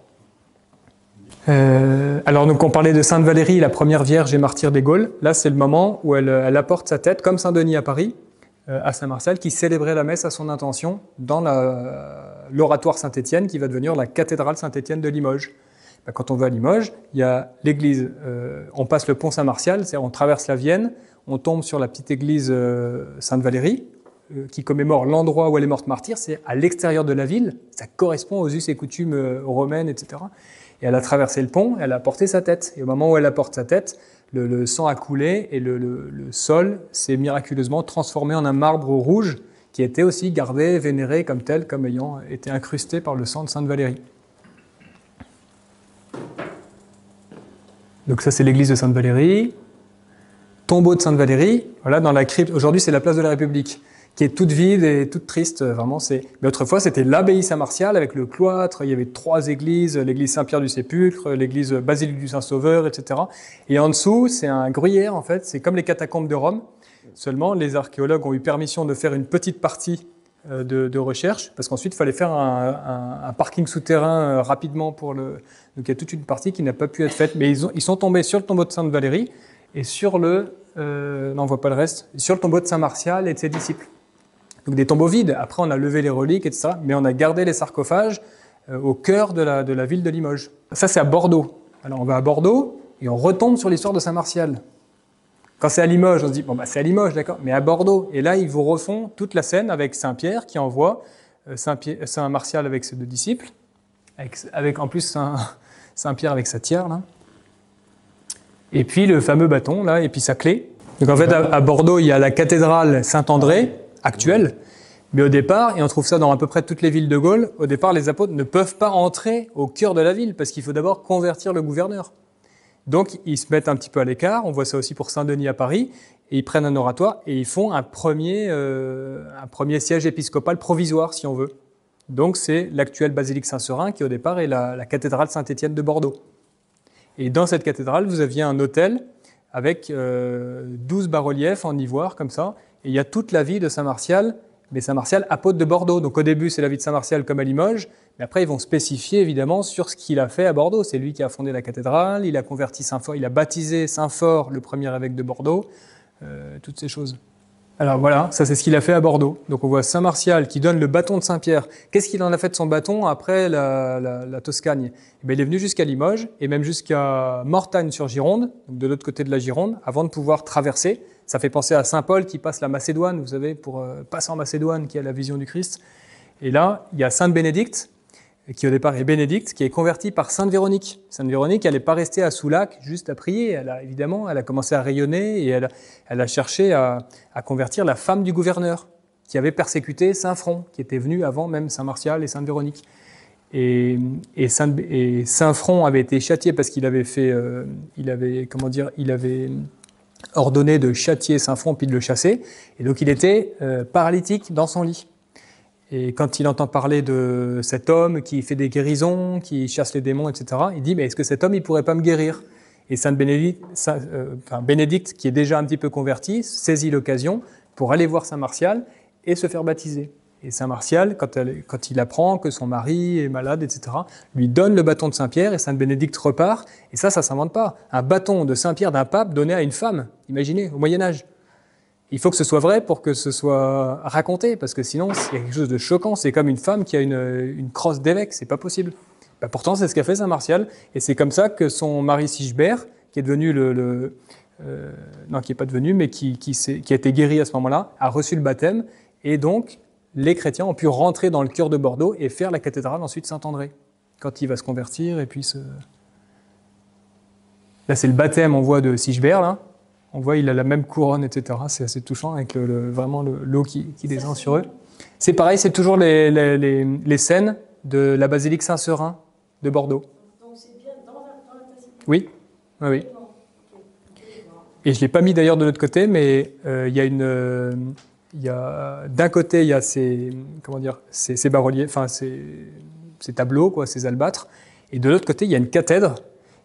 Alors donc on parlait de Sainte Valérie, la première vierge et martyre des Gaules. Là c'est le moment où elle apporte sa tête, comme Saint Denis à Paris, à Saint Martial, qui célébrait la messe à son intention dans l'oratoire Saint-Étienne, qui va devenir la cathédrale Saint-Étienne de Limoges. Quand on va à Limoges, il y a l'église, on passe le pont Saint-Martial, c'est-à-dire on traverse la Vienne, on tombe sur la petite église Sainte Valérie, qui commémore l'endroit où elle est morte martyre, c'est à l'extérieur de la ville, ça correspond aux us et coutumes romaines, etc. Et elle a traversé le pont, elle a porté sa tête. Et au moment où elle apporte sa tête, le sang a coulé et le sol s'est miraculeusement transformé en un marbre rouge qui était aussi gardé, vénéré comme tel, comme ayant été incrusté par le sang de Sainte Valérie. Donc ça, c'est l'église de Sainte Valérie. Tombeau de Sainte Valérie, voilà, dans la crypte. Aujourd'hui, c'est la place de la République, qui est toute vide et toute triste, vraiment. Mais autrefois, c'était l'abbaye Saint-Martial avec le cloître. Il y avait 3 églises, l'église Saint-Pierre du Sépulcre, l'église Basilique du Saint-Sauveur, etc. Et en dessous, c'est un gruyère, en fait. C'est comme les catacombes de Rome. Seulement, les archéologues ont eu permission de faire une petite partie de recherche, parce qu'ensuite, il fallait faire un parking souterrain rapidement pour le... Donc, il y a toute une partie qui n'a pas pu être faite. Mais ils sont tombés sur le tombeau de Sainte Valérie et sur non, on ne voit pas le reste, sur le tombeau de Saint Martial et de ses disciples. Donc des tombeaux vides. Après, on a levé les reliques, etc. Mais on a gardé les sarcophages au cœur de la ville de Limoges. Ça, c'est à Bordeaux. Alors, on va à Bordeaux et on retombe sur l'histoire de Saint Martial. Quand c'est à Limoges, on se dit, bon, bah, c'est à Limoges, d'accord, mais à Bordeaux. Et là, ils vous refont toute la scène avec Saint-Pierre qui envoie Saint Martial avec ses 2 disciples, avec en plus Saint-Pierre avec sa tiare, là. Et puis le fameux bâton, là, et puis sa clé. Donc en fait, à Bordeaux, il y a la cathédrale Saint-André, actuelle, mais au départ, et on trouve ça dans à peu près toutes les villes de Gaulle, au départ, les apôtres ne peuvent pas entrer au cœur de la ville, parce qu'il faut d'abord convertir le gouverneur. Donc, ils se mettent un petit peu à l'écart, on voit ça aussi pour Saint-Denis à Paris, et ils prennent un oratoire, et ils font un premier siège épiscopal provisoire, si on veut. Donc, c'est l'actuelle basilique Saint-Seurin, qui au départ est la cathédrale Saint-Étienne de Bordeaux. Et dans cette cathédrale, vous aviez un autel avec 12 bas-reliefs en ivoire, comme ça, et il y a toute la vie de Saint Martial, mais Saint Martial, apôtre de Bordeaux. Donc au début, c'est la vie de Saint Martial comme à Limoges, mais après, ils vont spécifier évidemment sur ce qu'il a fait à Bordeaux. C'est lui qui a fondé la cathédrale, il a converti Saint-Fort, il a baptisé Saint-Fort, le premier évêque de Bordeaux, toutes ces choses. Alors voilà, ça c'est ce qu'il a fait à Bordeaux. Donc on voit Saint Martial qui donne le bâton de Saint-Pierre. Qu'est-ce qu'il en a fait de son bâton après la Toscagne? Eh bien, il est venu jusqu'à Limoges et même jusqu'à Mortagne-sur-Gironde, donc de l'autre côté de la Gironde, avant de pouvoir traverser. Ça fait penser à Saint Paul qui passe la Macédoine, vous savez, pour passer en Macédoine, qui a la vision du Christ. Et là, il y a Sainte Bénédicte qui au départ est bénédicte, qui est convertie par Sainte Véronique. Sainte Véronique, elle n'est pas restée à Soulac juste à prier. Elle a commencé à rayonner et elle a cherché à convertir la femme du gouverneur qui avait persécuté Saint Front, qui était venu avant même Saint Martial et Sainte Véronique. Et Saint Front avait été châtié parce qu'il avait fait, il avait ordonné de châtier Saint Front puis de le chasser. Et donc il était paralytique dans son lit. Et quand il entend parler de cet homme qui fait des guérisons, qui chasse les démons, etc., il dit, mais est-ce que cet homme, il pourrait pas me guérir? Et Bénédicte, qui est déjà un petit peu converti, saisit l'occasion pour aller voir Saint Martial et se faire baptiser. Et Saint Martial, quand il apprend que son mari est malade, etc., lui donne le bâton de Saint-Pierre et Sainte Bénédicte repart. Et ça s'invente pas. Un bâton de Saint-Pierre d'un pape donné à une femme, imaginez, au Moyen-Âge. Il faut que ce soit vrai pour que ce soit raconté, parce que sinon, il y a quelque chose de choquant. C'est comme une femme qui a une crosse d'évêque, c'est pas possible. Pourtant, c'est ce qu'a fait Saint Martial, et c'est comme ça que son mari Sigebert, qui est devenu non, qui est pas devenu, mais qui a été guéri à ce moment-là, a reçu le baptême, et donc les chrétiens ont pu rentrer dans le cœur de Bordeaux et faire la cathédrale ensuite Saint-André, quand il va se convertir, et puis Là, c'est le baptême, on voit, de Sigebert, là. On voit, il a la même couronne, etc. C'est assez touchant avec vraiment l'eau qui descend sur eux. C'est pareil, c'est toujours les scènes de la basilique Saint-Seurin de Bordeaux. Donc c'est bien dans la basilique. Oui, oui, oui. Et je ne l'ai pas mis d'ailleurs de l'autre côté, mais il y a d'un côté, il y a ces bas-reliefs, enfin ces tableaux, quoi, ces albâtres, et de l'autre côté, il y a une cathèdre.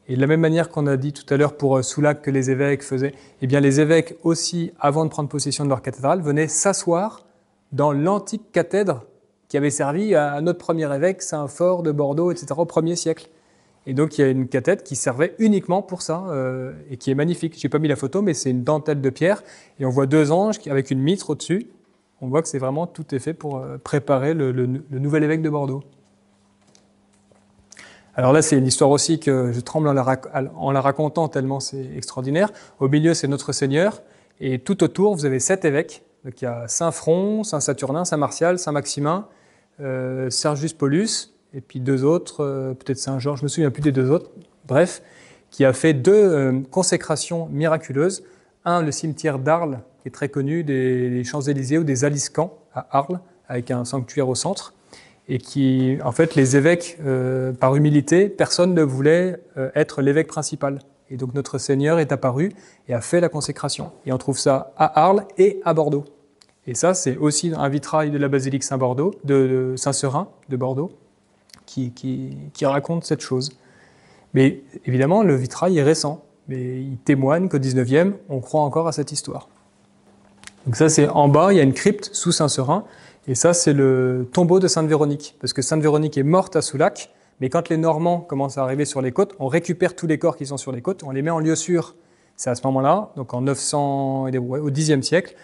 Et de la même manière qu'on a dit tout à l'heure pour Soulac que les évêques faisaient, eh bien les évêques aussi, avant de prendre possession de leur cathédrale, venaient s'asseoir dans l'antique cathèdre qui avait servi à notre premier évêque, Saint-Fort de Bordeaux, etc., au 1er siècle. Et donc il y a une cathèdre qui servait uniquement pour ça, et qui est magnifique. Je n'ai pas mis la photo, mais c'est une dentelle de pierre, et on voit deux anges avec une mitre au-dessus. On voit que c'est vraiment, tout est fait pour préparer le nouvel évêque de Bordeaux. Alors là, c'est une histoire aussi que je tremble en la racontant tellement c'est extraordinaire. Au milieu, c'est Notre Seigneur. Et tout autour, vous avez 7 évêques. Donc il y a Saint Front, Saint Saturnin, Saint Martial, Saint Maximin, Sergius Paulus, et puis 2 autres, peut-être Saint Georges, je me souviens plus des 2 autres. Bref, qui a fait 2 consécrations miraculeuses. Un, le cimetière d'Arles, qui est très connu, des Champs-Élysées ou des Aliscamps à Arles, avec un sanctuaire au centre. Et qui, en fait, les évêques, par humilité, personne ne voulait être l'évêque principal. Et donc notre Seigneur est apparu et a fait la consécration. Et on trouve ça à Arles et à Bordeaux. Et ça, c'est aussi un vitrail de la basilique Saint-Bordeaux, de Saint-Seurin de Bordeaux, qui raconte cette chose. Mais évidemment, le vitrail est récent. Mais il témoigne qu'au 19e, on croit encore à cette histoire. Donc ça, c'est en bas, il y a une crypte sous Saint-Seurin. Et ça, c'est le tombeau de Sainte Véronique, parce que Sainte Véronique est morte à Soulac, mais quand les Normands commencent à arriver sur les côtes, on récupère tous les corps qui sont sur les côtes, on les met en lieu sûr. C'est à ce moment-là, donc en 900, au Xe siècle,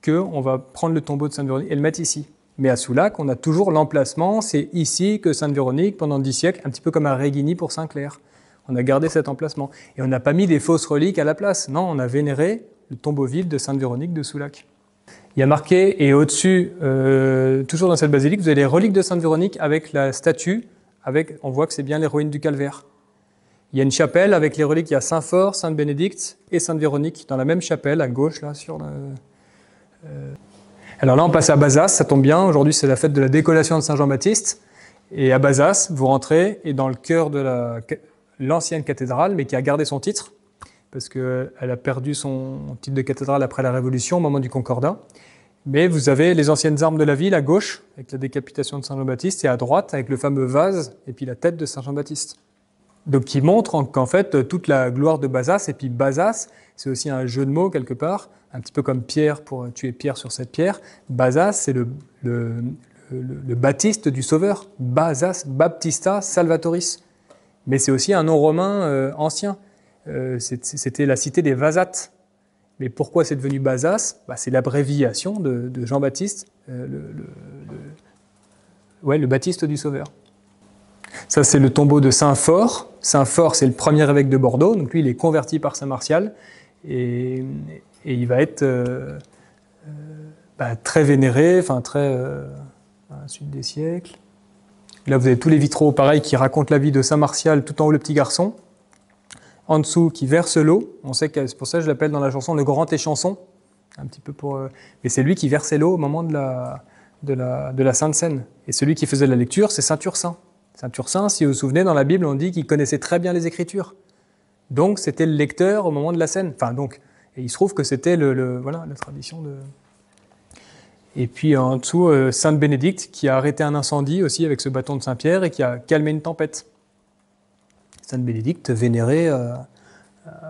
qu'on va prendre le tombeau de Sainte Véronique et le mettre ici. Mais à Soulac, on a toujours l'emplacement, c'est ici que Sainte Véronique, pendant 10 siècles, un petit peu comme à Réginy pour Saint-Clair. On a gardé cet emplacement. Et on n'a pas mis des fausses reliques à la place. Non, on a vénéré le tombeau vide de Sainte Véronique de Soulac. Il y a marqué, et au-dessus, toujours dans cette basilique, vous avez les reliques de Sainte Véronique avec la statue, on voit que c'est bien l'héroïne du Calvaire. Il y a une chapelle avec les reliques, il y a Saint-Fort, Sainte Bénédicte et Sainte Véronique dans la même chapelle, à gauche, là, sur Alors là, on passe à Bazas, ça tombe bien, aujourd'hui c'est la fête de la décollation de Saint-Jean-Baptiste, et à Bazas, vous rentrez, et dans le cœur de l'ancienne cathédrale, mais qui a gardé son titre, parce qu'elle a perdu son titre de cathédrale après la Révolution, au moment du Concordat. Mais vous avez les anciennes armes de la ville à gauche, avec la décapitation de Saint Jean-Baptiste, et à droite, avec le fameux vase, et puis la tête de Saint Jean-Baptiste. Donc qui montre qu'en fait, toute la gloire de Bazas, et puis Bazas, c'est aussi un jeu de mots quelque part, un petit peu comme Pierre, pour tuer Pierre sur cette pierre. Bazas, c'est le baptiste du Sauveur. Bazas, Baptista Salvatoris. Mais c'est aussi un nom romain ancien. C'était la cité des Vasates. Mais pourquoi c'est devenu Bazas ? C'est l'abréviation de Jean-Baptiste, le baptiste du Sauveur. Ça, c'est le tombeau de Saint-Fort. Saint-Fort, c'est le premier évêque de Bordeaux. Donc lui, il est converti par Saint Martial. Et il va être très vénéré, à la suite des siècles. Là, vous avez tous les vitraux, pareil, qui racontent la vie de Saint Martial, tout en haut le petit garçon. En dessous, qui verse l'eau. On sait que c'est pour ça que je l'appelle dans la chanson le grand échanson. Un petit peu pour. Mais c'est lui qui versait l'eau au moment de la Sainte Seine. Et celui qui faisait la lecture, c'est Saint Ursin. Saint Ursin, si vous vous souvenez, dans la Bible, on dit qu'il connaissait très bien les Écritures. Donc, c'était le lecteur au moment de la scène. Enfin, donc, et il se trouve que c'était voilà, la tradition de. Et puis en dessous, Sainte Bénédicte, qui a arrêté un incendie aussi avec ce bâton de Saint-Pierre et qui a calmé une tempête. Sainte Bénédicte, vénérée à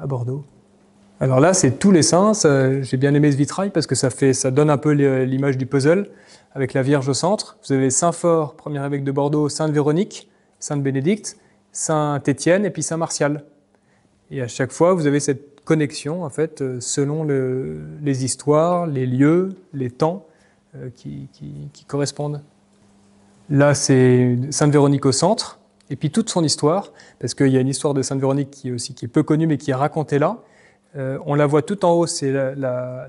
Bordeaux. Alors là, c'est tous les saints. J'ai bien aimé ce vitrail parce que ça donne un peu l'image du puzzle avec la Vierge au centre. Vous avez Saint-Phore, premier évêque de Bordeaux, Sainte Véronique, Sainte Bénédicte, Saint-Étienne et puis Saint Martial. Et à chaque fois, vous avez cette connexion, en fait, selon les histoires, les lieux, les temps qui correspondent. Là, c'est Sainte Véronique au centre, et puis toute son histoire, parce qu'il y a une histoire de Sainte Véronique qui est peu connue, mais qui est racontée là. On la voit tout en haut, c'est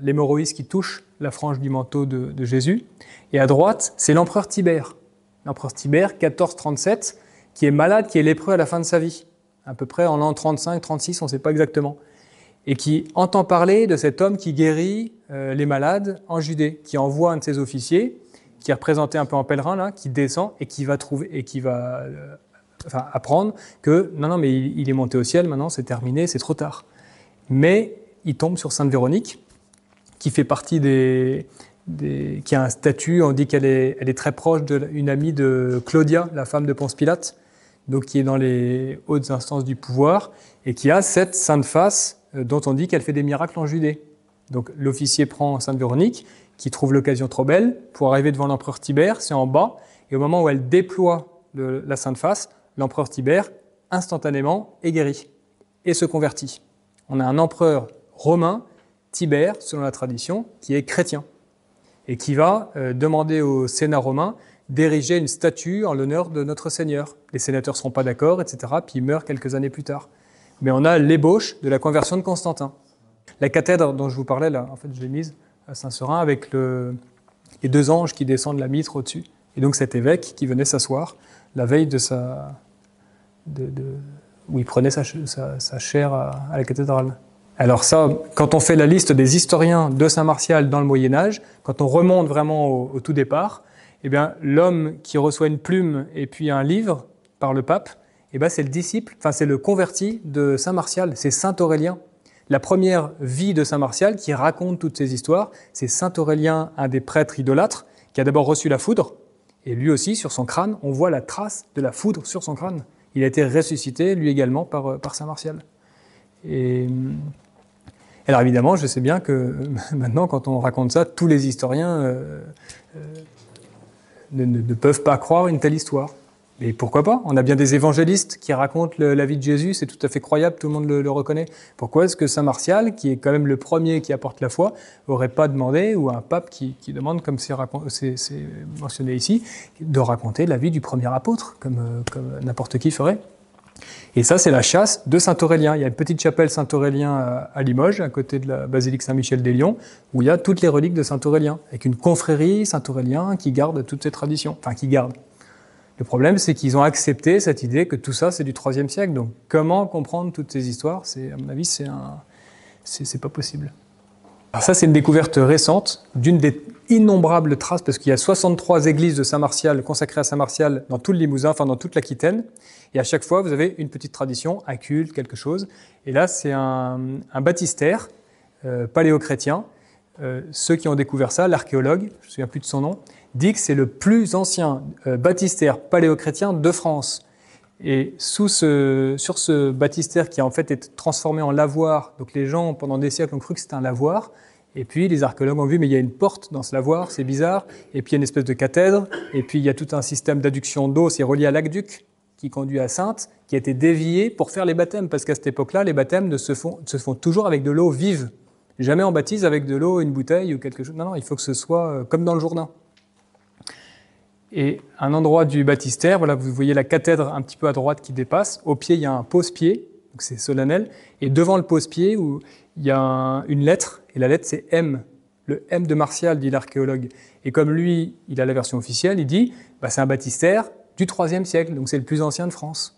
l'hémorroïs qui touche la frange du manteau de Jésus. Et à droite, c'est l'empereur Tibère. L'empereur Tibère, 1437, qui est malade, qui est lépreux à la fin de sa vie. À peu près en l'an 35, 36, on ne sait pas exactement. Et qui entend parler de cet homme qui guérit les malades en Judée, qui envoie un de ses officiers, qui est représenté un peu en pèlerin, là, qui descend et qui va apprendre que non, mais il est monté au ciel, maintenant c'est terminé, c'est trop tard. Mais il tombe sur Sainte Véronique, qui fait partie qui a un statut, on dit qu'elle est très proche d'une amie de Claudia, la femme de Ponce Pilate, donc qui est dans les hautes instances du pouvoir, et qui a cette sainte face dont on dit qu'elle fait des miracles en Judée. Donc l'officier prend Sainte Véronique, qui trouve l'occasion trop belle, pour arriver devant l'empereur Tibère, c'est en bas, et au moment où elle déploie la sainte face, l'empereur Tibère, instantanément, est guéri, et se convertit. On a un empereur romain, Tibère, selon la tradition, qui est chrétien, et qui va demander au Sénat romain d'ériger une statue en l'honneur de notre Seigneur. Les sénateurs ne seront pas d'accord, etc., puis il meurt quelques années plus tard. Mais on a l'ébauche de la conversion de Constantin. La cathèdre dont je vous parlais, là, en fait, je l'ai mise à Saint-Seurin avec les deux anges qui descendent la mitre au-dessus. Et donc cet évêque qui venait s'asseoir la veille où il prenait sa chaire à la cathédrale. Alors ça, quand on fait la liste des historiens de Saint-Martial dans le Moyen-Âge, quand on remonte vraiment au tout départ, eh bien, l'homme qui reçoit une plume et puis un livre par le pape, eh bien, c'est le disciple, enfin c'est le converti de Saint-Martial, c'est Saint Aurélien. La première vie de Saint-Martial qui raconte toutes ces histoires, c'est Saint Aurélien, un des prêtres idolâtres, qui a d'abord reçu la foudre, et lui aussi, sur son crâne, on voit la trace de la foudre sur son crâne. Il a été ressuscité, lui également, par Saint-Martial. Et alors évidemment, je sais bien que maintenant, quand on raconte ça, tous les historiens ne peuvent pas croire une telle histoire. Et pourquoi pas? On a bien des évangélistes qui racontent la vie de Jésus, c'est tout à fait croyable, tout le monde le reconnaît. Pourquoi est-ce que Saint Martial, qui est quand même le premier qui apporte la foi, n'aurait pas demandé, ou un pape qui demande, comme c'est mentionné ici, de raconter la vie du premier apôtre, comme n'importe qui ferait? Et ça, c'est la chasse de Saint-Aurélien. Il y a une petite chapelle Saint-Aurélien à Limoges, à côté de la basilique Saint-Michel-des-Lions, où il y a toutes les reliques de Saint-Aurélien, avec une confrérie Saint-Aurélien qui garde toutes ces traditions, enfin qui garde. Le problème, c'est qu'ils ont accepté cette idée que tout ça, c'est du IIIe siècle. Donc, comment comprendre toutes ces histoires? À mon avis, c'est pas possible. Alors ça, c'est une découverte récente d'une des innombrables traces, parce qu'il y a 63 églises de Saint-Martial consacrées à Saint-Martial dans tout le Limousin, enfin dans toute l'Aquitaine. Et à chaque fois, vous avez une petite tradition, un culte, quelque chose. Et là, c'est un baptistère paléochrétien. Ceux qui ont découvert ça, l'archéologue, je ne me souviens plus de son nom, dit que c'est le plus ancien baptistère paléochrétien de France. Et sur ce baptistère qui a en fait été transformé en lavoir, donc les gens pendant des siècles ont cru que c'était un lavoir, et puis les archéologues ont vu mais il y a une porte dans ce lavoir, c'est bizarre, et puis il y a une espèce de cathèdre, et puis il y a tout un système d'adduction d'eau, c'est relié à l'aqueduc qui conduit à Saintes, qui a été dévié pour faire les baptêmes, parce qu'à cette époque-là, les baptêmes se font toujours avec de l'eau vive. Jamais on baptise avec de l'eau, une bouteille ou quelque chose. Non, il faut que ce soit comme dans le Jourdain. Et un endroit du baptistère, voilà, vous voyez la cathèdre un petit peu à droite qui dépasse. Au pied, il y a un pose-pied, donc c'est solennel. Et devant le pose-pied, il y a une lettre, et la lettre c'est M. Le M de Martial, dit l'archéologue. Et comme lui, il a la version officielle, il dit, c'est un baptistère du IIIe siècle, donc c'est le plus ancien de France.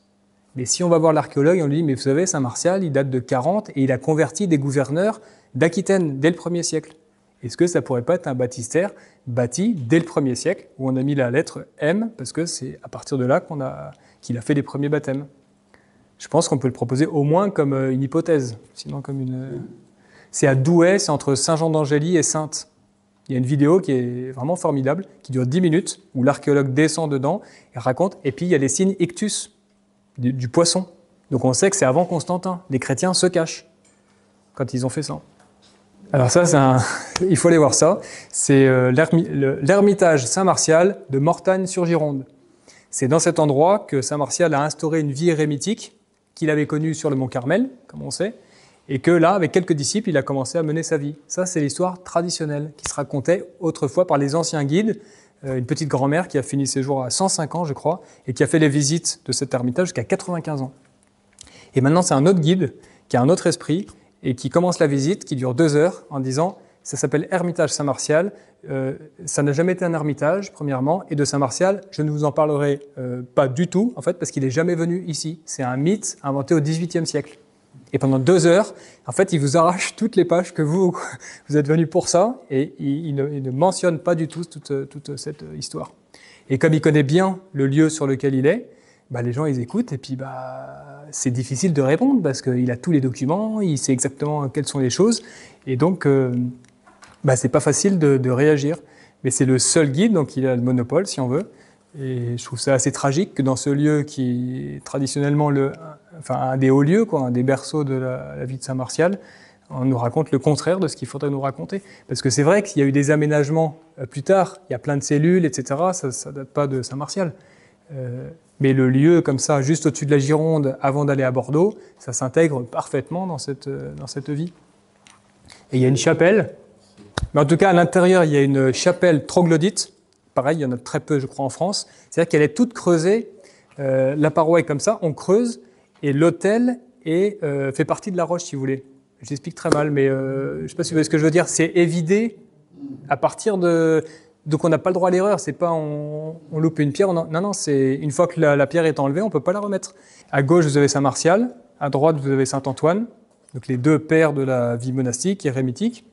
Mais si on va voir l'archéologue, on lui dit, mais vous savez, Saint-Martial, il date de 40 et il a converti des gouverneurs d'Aquitaine dès le 1er siècle. Est-ce que ça pourrait pas être un baptistère bâti dès le 1er siècle, où on a mis la lettre M, parce que c'est à partir de là qu'il a fait les premiers baptêmes? Je pense qu'on peut le proposer au moins comme une hypothèse, sinon comme une... C'est à Douai, c'est entre Saint-Jean d'Angély et Saintes. Il y a une vidéo qui est vraiment formidable, qui dure 10 minutes, où l'archéologue descend dedans et raconte, et puis il y a les signes ictus du poisson. Donc on sait que c'est avant Constantin. Les chrétiens se cachent quand ils ont fait ça. Alors ça, il faut aller voir ça. C'est l'ermitage Saint-Martial de Mortagne-sur-Gironde. C'est dans cet endroit que Saint-Martial a instauré une vie érémitique qu'il avait connue sur le mont Carmel, comme on sait, et que là, avec quelques disciples, il a commencé à mener sa vie. Ça, c'est l'histoire traditionnelle qui se racontait autrefois par les anciens guides. Une petite grand-mère qui a fini ses jours à 105 ans, je crois, et qui a fait les visites de cet ermitage jusqu'à 95 ans. Et maintenant, c'est un autre guide qui a un autre esprit et qui commence la visite, qui dure 2 heures, en disant « ça s'appelle Ermitage Saint-Martial, ça n'a jamais été un ermitage, premièrement, et de Saint-Martial, je ne vous en parlerai pas du tout, en fait, parce qu'il n'est jamais venu ici. C'est un mythe inventé au XVIIIe siècle. » Et pendant 2 heures, en fait, il vous arrache toutes les pages que vous êtes venus pour ça, et il ne mentionne pas du tout toute cette histoire. Et comme il connaît bien le lieu sur lequel il est, les gens, ils écoutent, et puis c'est difficile de répondre, parce qu'il a tous les documents, il sait exactement quelles sont les choses, et donc c'est pas facile de réagir. Mais c'est le seul guide, donc il a le monopole, si on veut, et je trouve ça assez tragique que dans ce lieu qui est traditionnellement un des hauts lieux, un des berceaux de la vie de Saint-Martial, on nous raconte le contraire de ce qu'il faudrait nous raconter. Parce que c'est vrai qu'il y a eu des aménagements plus tard, il y a plein de cellules, etc., ça date pas de Saint-Martial. Mais le lieu comme ça, juste au-dessus de la Gironde, avant d'aller à Bordeaux, ça s'intègre parfaitement dans cette vie. Et il y a une chapelle, mais en tout cas à l'intérieur, il y a une chapelle troglodyte. Pareil, il y en a très peu, je crois, en France. C'est-à-dire qu'elle est toute creusée. La paroi est comme ça, on creuse, et l'autel fait partie de la roche, si vous voulez. J'explique très mal, mais je ne sais pas si vous voyez ce que je veux dire. C'est évidé à partir de... Donc on n'a pas le droit à l'erreur. C'est pas on loupe une pierre. Non, c'est une fois que la pierre est enlevée, on ne peut pas la remettre. À gauche, vous avez Saint-Martial. À droite, vous avez Saint-Antoine. Donc les 2 pères de la vie monastique, érémitique.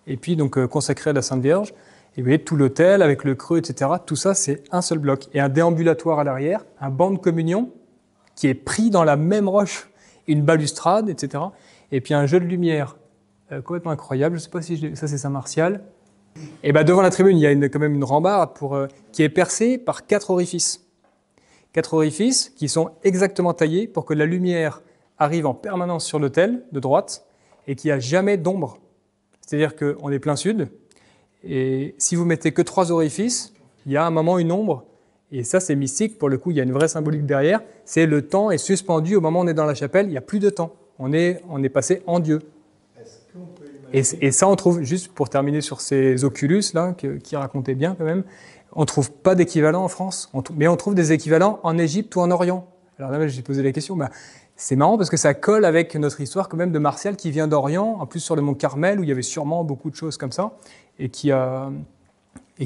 Et puis donc consacré à la Sainte Vierge. Et vous voyez, tout l'autel avec le creux, etc., tout ça, c'est un seul bloc. Et un déambulatoire à l'arrière, un banc de communion qui est pris dans la même roche, une balustrade, etc. Et puis un jeu de lumière complètement incroyable. Je ne sais pas si ça, c'est Saint-Martial. Et devant la tribune, il y a quand même une rambarde qui est percée par 4 orifices. 4 orifices qui sont exactement taillés pour que la lumière arrive en permanence sur l'autel de droite et qu'il n'y a jamais d'ombre. C'est-à-dire qu'on est plein sud. Et si vous mettez que 3 orifices, il y a un moment une ombre, et ça c'est mystique, pour le coup il y a une vraie symbolique derrière, c'est le temps est suspendu au moment où on est dans la chapelle, il n'y a plus de temps, on est passé en Dieu. Et ça on trouve, juste pour terminer sur ces oculus là, qui racontaient bien quand même, on ne trouve pas d'équivalent en France, mais on trouve des équivalents en Égypte ou en Orient. Alors là j'ai posé la question, c'est marrant parce que ça colle avec notre histoire quand même de Martial qui vient d'Orient, en plus sur le mont Carmel où il y avait sûrement beaucoup de choses comme ça, et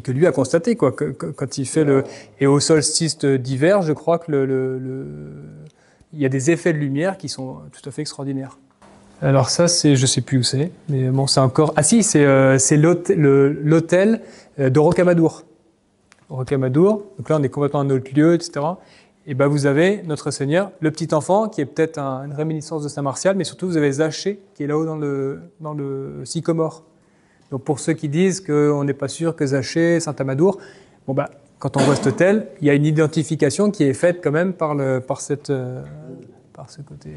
que lui a constaté quand il fait et au solstice d'hiver, je crois que il y a des effets de lumière qui sont tout à fait extraordinaires. Alors ça je sais plus où c'est, mais bon c'est encore c'est l'hôtel de Rocamadour. Rocamadour, donc là on est complètement à un autre lieu, etc. Et vous avez notre Seigneur, le petit enfant qui est peut-être une réminiscence de Saint-Martial, mais surtout vous avez Zaché qui est là-haut dans le sycomore. Donc pour ceux qui disent qu'on n'est pas sûr que Zaché, Saint-Amadour, quand on voit cet hôtel, il y a une identification qui est faite quand même par ce côté.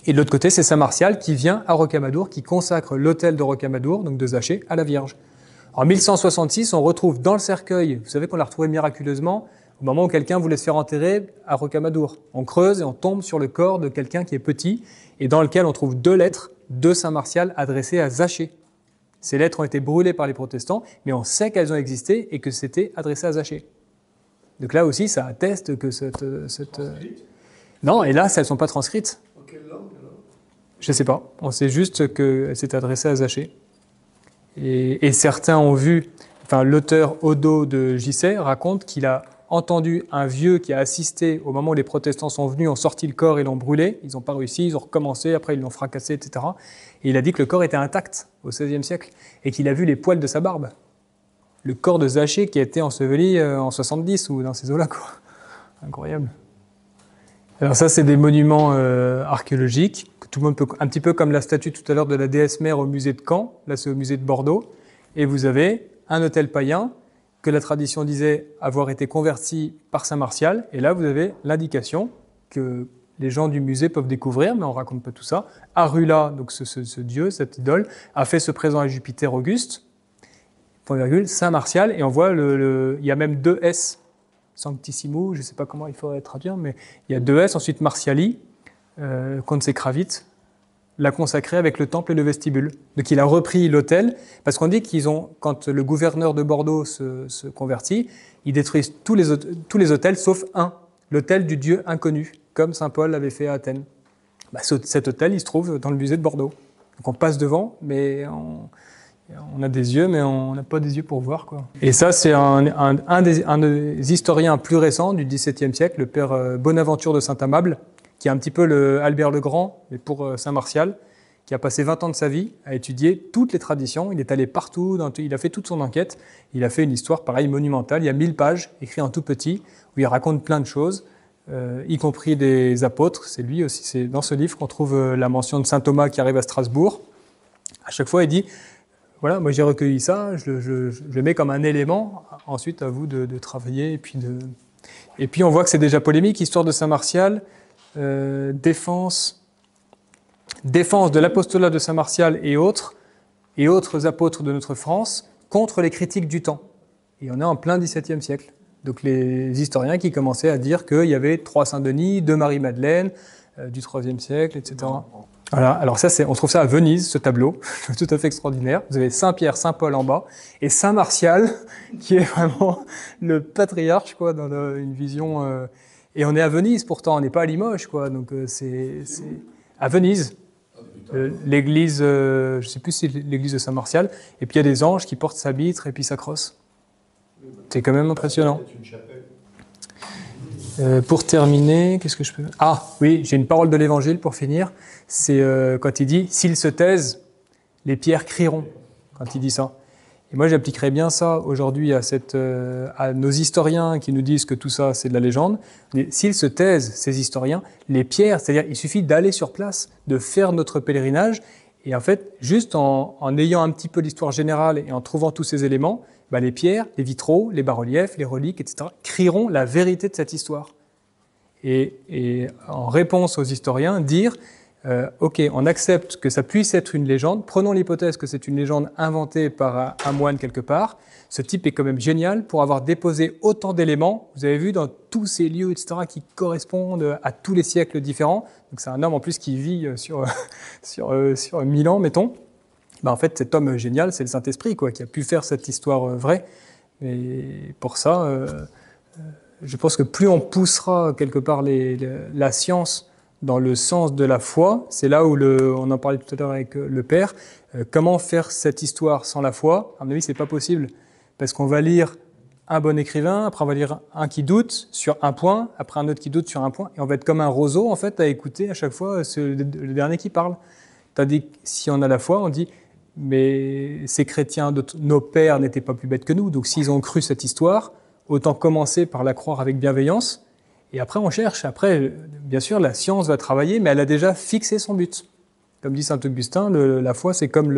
Et de l'autre côté, c'est Saint-Martial qui vient à Rocamadour, qui consacre l'hôtel de Rocamadour, donc de Zaché, à la Vierge. En 1166, on retrouve dans le cercueil, vous savez qu'on l'a retrouvé miraculeusement, au moment où quelqu'un voulait se faire enterrer à Rocamadour. On creuse et on tombe sur le corps de quelqu'un qui est petit, et dans lequel on trouve 2 lettres de Saint-Martial adressées à Zaché. Ces lettres ont été brûlées par les protestants, mais on sait qu'elles ont existé et que c'était adressé à Zaché. Donc là aussi, ça atteste que Non, hélas, elles ne sont pas transcrites. En quelle langue alors ? Je ne sais pas. On sait juste qu'elles s'étaient adressées à Zaché. Et certains ont vu... l'auteur Odo de Gissé raconte qu'il a entendu un vieux qui a assisté au moment où les protestants sont venus, ont sorti le corps et l'ont brûlé. Ils n'ont pas réussi, ils ont recommencé, après ils l'ont fracassé, etc. Et il a dit que le corps était intact au XVIe siècle et qu'il a vu les poils de sa barbe. Le corps de Zaché qui a été enseveli en 70 ou dans ces eaux-là, quoi. Incroyable. Alors ça, c'est des monuments archéologiques que tout le monde peut, un petit peu comme la statue tout à l'heure de la déesse mère au musée de Caen. Là, c'est au musée de Bordeaux. Et vous avez un hôtel païen que la tradition disait avoir été converti par Saint Martial. Et là, vous avez l'indication que les gens du musée peuvent découvrir, mais on raconte pas tout ça. Arula, donc ce dieu, cette idole, a fait ce présent à Jupiter Auguste, point virgule, Saint Martial, et on voit il y a même 2 S. Sanctissimo, je ne sais pas comment il faudrait traduire, mais il y a 2 S, ensuite Martiali, Conte Cravit, l'a consacré avec le temple et le vestibule. Donc il a repris l'hôtel, parce qu'on dit quand le gouverneur de Bordeaux se convertit, ils détruisent tous les hôtels sauf un, l'hôtel du dieu inconnu, comme saint Paul l'avait fait à Athènes. Cet hôtel, il se trouve dans le musée de Bordeaux. Donc on passe devant, mais on a des yeux, mais on n'a pas des yeux pour voir, quoi. Et ça, c'est un des historiens plus récents du XVIIe siècle, le père Bonaventure de Saint-Amable, qui est un petit peu le Albert le Grand, mais pour Saint-Martial, qui a passé 20 ans de sa vie à étudier toutes les traditions. Il est allé partout, il a fait toute son enquête. Il a fait une histoire, pareil, monumentale. Il y a 1000 pages, écrites en tout petit, où il raconte plein de choses, y compris des apôtres. C'est lui aussi, c'est dans ce livre qu'on trouve la mention de saint Thomas qui arrive à Strasbourg. À chaque fois, il dit... Voilà, moi j'ai recueilli ça, je le mets comme un élément, ensuite à vous de travailler. Et puis on voit que c'est déjà polémique, histoire de Saint Martial, défense de l'apostolat de Saint Martial et autres apôtres de notre France contre les critiques du temps. Et on est en plein XVIIe siècle. Donc les historiens qui commençaient à dire qu'il y avait 3 Saint-Denis, 2 Marie-Madeleine, du IIIe siècle, etc. Voilà, alors ça, on trouve ça à Venise, ce tableau, tout à fait extraordinaire. Vous avez Saint-Pierre, Saint-Paul en bas, et Saint-Martial, qui est vraiment le patriarche, quoi, dans une vision... Et on est à Venise, pourtant, on n'est pas à Limoges, quoi, donc c'est à Venise. L'église, je ne sais plus si c'est l'église de Saint-Martial, et puis il y a des anges qui portent sa mitre et puis sa crosse. C'est quand même impressionnant. Pour terminer, qu'est-ce que je peux... Ah, oui, j'ai une parole de l'Évangile pour finir. C'est quand il dit « S'ils se taisent, les pierres crieront », quand il dit ça. Et moi, j'appliquerais bien ça aujourd'hui à nos historiens qui nous disent que tout ça, c'est de la légende. Mais s'ils se taisent, ces historiens, les pierres, c'est-à-dire il suffit d'aller sur place, de faire notre pèlerinage, et en fait, juste en ayant un petit peu l'histoire générale et en trouvant tous ces éléments, les pierres, les vitraux, les bas-reliefs, les reliques, etc., crieront la vérité de cette histoire. Et en réponse aux historiens, dire ok, on accepte que ça puisse être une légende, prenons l'hypothèse que c'est une légende inventée par un moine quelque part, ce type est quand même génial pour avoir déposé autant d'éléments, vous avez vu, dans tous ces lieux, etc., qui correspondent à tous les siècles différents. Donc c'est un homme en plus qui vit sur 1000 ans, mettons. En fait, cet homme génial, c'est le Saint-Esprit, quoi, qui a pu faire cette histoire vraie. Et pour ça, je pense que plus on poussera quelque part la science dans le sens de la foi, c'est là où on en parlait tout à l'heure avec le Père, comment faire cette histoire sans la foi? À mon avis, c'est pas possible, parce qu'on va lire un bon écrivain, après on va lire un qui doute sur un point, après un autre qui doute sur un point, et on va être comme un roseau, en fait, à écouter à chaque fois le dernier qui parle. Tandis que si on a la foi, on dit... Mais ces chrétiens, nos pères, n'étaient pas plus bêtes que nous. Donc s'ils ont cru cette histoire, autant commencer par la croire avec bienveillance. Et après, on cherche. Après, bien sûr, la science va travailler, mais elle a déjà fixé son but. Comme dit saint Augustin, la foi, c'est comme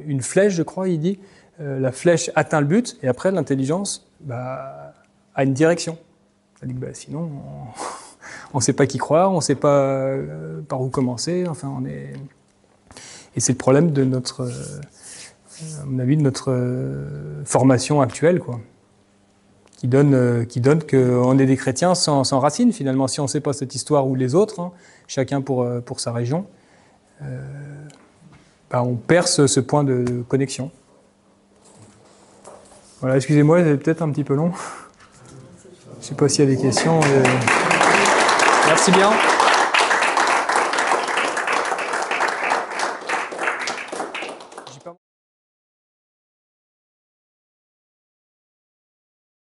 une flèche, je crois, il dit. La flèche atteint le but, et après, l'intelligence a une direction. C'est-à-dire que sinon, on ne sait pas qui croire, on ne sait pas par où commencer. Enfin, on est... Et c'est le problème de notre, à mon avis, de notre formation actuelle, quoi, qui donne qu'on est des chrétiens sans racines, finalement. Si on ne sait pas cette histoire ou les autres, chacun pour sa région, on perd ce point de connexion. Voilà, excusez-moi, c'est peut-être un petit peu long. Je ne sais pas s'il y a des questions. Merci bien.